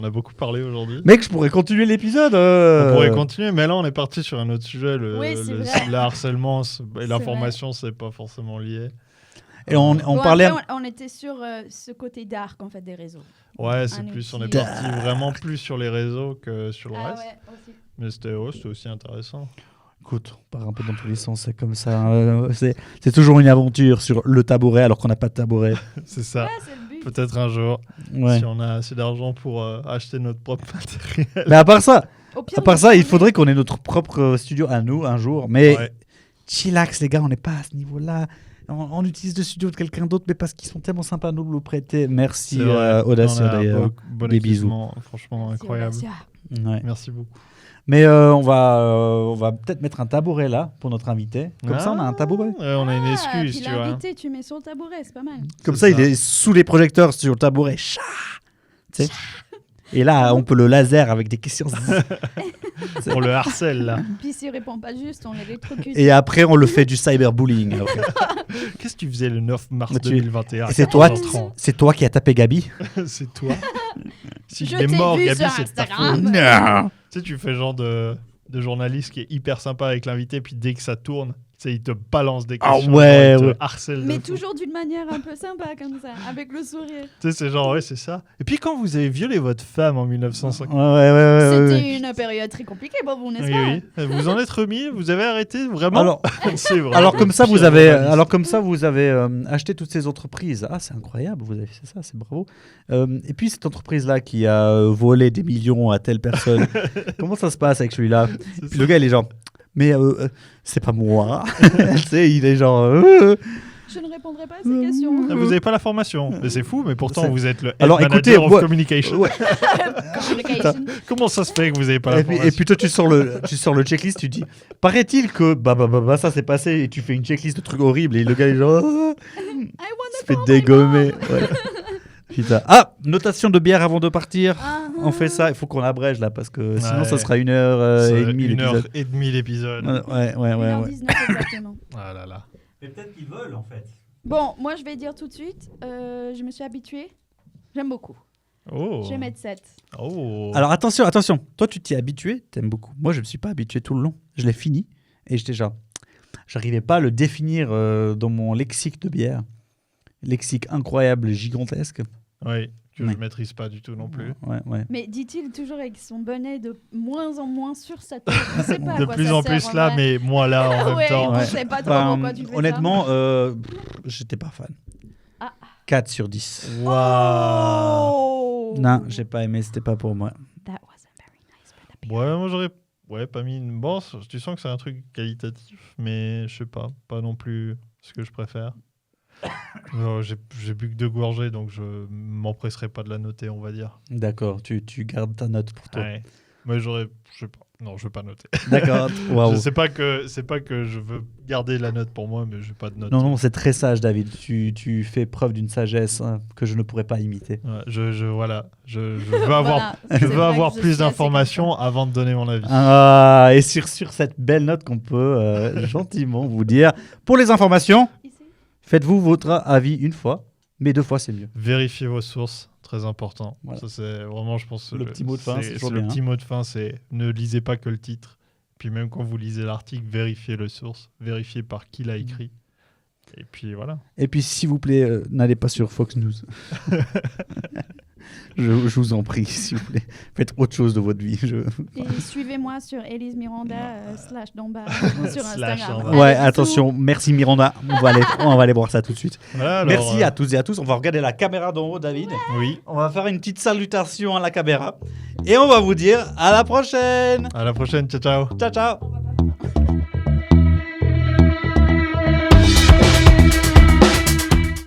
a beaucoup parlé aujourd'hui. Mec, je pourrais continuer l'épisode. On pourrait continuer, mais là, on est parti sur un autre sujet. Oui, c'est vrai. Le harcèlement et C'est l'information, c'est pas forcément lié. Et on Bon, parlait. après, on était sur ce côté dark en fait des réseaux. Ouais, c'est Un plus, on outil. est parti vraiment plus sur les réseaux que sur le Ah reste. ouais, aussi. Mais c'était aussi intéressant. Écoute, on part un peu dans tous les sens, c'est comme ça. C'est toujours une aventure sur le tabouret alors qu'on n'a pas de tabouret. C'est ça. Ouais, c'est le but. Peut-être un jour, Ouais. si on a assez d'argent pour acheter notre propre matériel. Mais à part ça, Au pire, il faudrait qu'on ait notre propre studio à nous un jour. Mais Ouais. chillax, les gars, on n'est pas à ce niveau-là. On utilise le studio de quelqu'un d'autre, mais parce qu'ils sont tellement sympas à nous de le prêter. Merci C'est vrai. Audacia On a un d'ailleurs. bon Des bisous. équipement, franchement Merci, incroyable. Audacia. Ouais. Merci beaucoup. Mais on va peut-être mettre un tabouret là pour notre invité. Comme ça, on a un tabouret. Ouais, on a une Ah, excuse, puis tu vois. l'invité, tu mets sur le tabouret, c'est pas mal. Comme C'est ça, il est sous les projecteurs sur le tabouret. Chah Tu sais. Et là, on peut le laser avec des questions. On le harcèle là. Puis s'il répond pas juste, on l'électrocute. Et après, on le fait du cyberbullying. après. Qu'est-ce que tu faisais le 9 mars Tu- 2021 Et c'est toi, 14h30? c'est toi qui as tapé Gabi. C'est toi. Si Je il est t'ai mort, vu Gabi, sur c'est de ta Instagram. faute. Non. Tu sais, tu fais genre de journaliste qui est hyper sympa avec l'invité, puis dès que ça tourne, tu sais, il te balance des Ah questions. ouais, genre, il ouais. te harcèle. Mais de fou. toujours d'une manière un peu sympa comme ça, avec le sourire. Tu sais, c'est genre, ouais, c'est ça. Et puis quand vous avez violé votre femme en 1950. Ouais. C'était une période très compliquée pour vous, n'est-ce Oui, pas? oui. Vous en êtes remis, vous avez arrêté vraiment. Alors, C'est vrai. alors comme ça, Pire vous avez, journaliste. acheté toutes ces entreprises. Ah, c'est incroyable, vous avez fait ça, c'est bravo. Et puis cette entreprise-là qui a volé des millions à telle personne, comment ça se passe avec celui-là? C'est Puis ça. le gars, il est genre, mais c'est pas moi. Tu sais, il est genre. Je ne répondrai pas à ces questions. Ah, vous n'avez pas la formation. Mais c'est fou, mais pourtant C'est- vous êtes le head Alors, manager écoutez, of moi- communication. Ouais. Communication. Comment ça se fait que vous n'avez pas la Et puis, formation toi, tu sors le checklist, tu dis, paraît-il que ça s'est passé, et tu fais une checklist de trucs horribles, et le gars, il est genre, I il wanna se fait call my dégommer. mom. Ouais. Putain. Ah, notation de bière avant de partir. Ah, On fait ça, il faut qu'on abrège là, parce que sinon, Ouais. ça sera 1h30 1 heure l'épisode. et demie l'épisode. Ouais. 1h19 exactement. Ah là là. Mais peut-être qu'ils veulent, en fait. Bon, moi je vais dire tout de suite, je me suis habituée. J'aime beaucoup. Oh. Je vais mettre 7. Oh. Alors attention. Toi, tu t'y es habitué, t'aimes beaucoup. Moi, je me suis pas habitué tout le long. Je l'ai fini, et j'étais genre, j'arrivais pas à le définir dans mon lexique de bière. Lexique incroyable, gigantesque. Oui. que Ouais. je maîtrise pas du tout non plus. Ouais. Mais dit-il toujours avec son bonnet de moins en moins sur sa tête. On sait pas à De quoi plus ça en sert, plus là, vrai. mais moi là en même Ouais, temps. on Ouais. sait pas trop Enfin, pourquoi tu fais honnêtement, j'étais pas fan. Ah. 4 sur 10. ça. Waouh. Oh Non, j'ai pas aimé, c'était pas pour moi. That wasn't very nice, but appealing. Ouais, moi j'aurais pas mis une. Bon, tu sens que c'est un truc qualitatif, mais je sais pas non plus ce que je préfère. J'ai bu que 2 gorgées, donc je m'empresserai pas de la noter, on va dire. D'accord, tu gardes ta note pour toi. Ouais. Mais je sais pas. Non, je vais pas noter. D'accord, waouh. C'est pas que je veux garder la note pour moi, mais je pas de note. Non, c'est très sage, David. Tu fais preuve d'une sagesse que je ne pourrais pas imiter. Ouais, je veux avoir, Voilà, je c'est veux vrai avoir que je plus suis assez d'informations avant de donner mon avis. Ah, et sur cette belle note qu'on peut gentiment vous dire, pour les informations, contente. Ici. faites-vous votre avis une fois, mais 2 fois c'est mieux. Vérifiez vos sources, très important. Voilà. Ça c'est vraiment, je pense, Le petit mot de fin, c'est toujours le bien, petit mot de fin, c'est ne lisez pas que le titre. Puis même quand vous lisez l'article, vérifiez le source, vérifiez par qui l'a écrit. Et puis voilà. Et puis, s'il vous plaît, n'allez pas sur Fox News. je vous en prie, s'il vous plaît. Faites autre chose de votre vie. Et suivez-moi sur Elise Miranda /Domba sur Slash Instagram. Domba. Ouais, Allez, bisous. attention, merci Miranda. On va aller voir ça tout de suite. Voilà, alors, Merci à toutes et à tous. On va regarder la caméra d'en haut, David. Oui, On va faire une petite salutation à la caméra. Et on va vous dire à la prochaine. à la prochaine, ciao ciao. Ciao, ciao.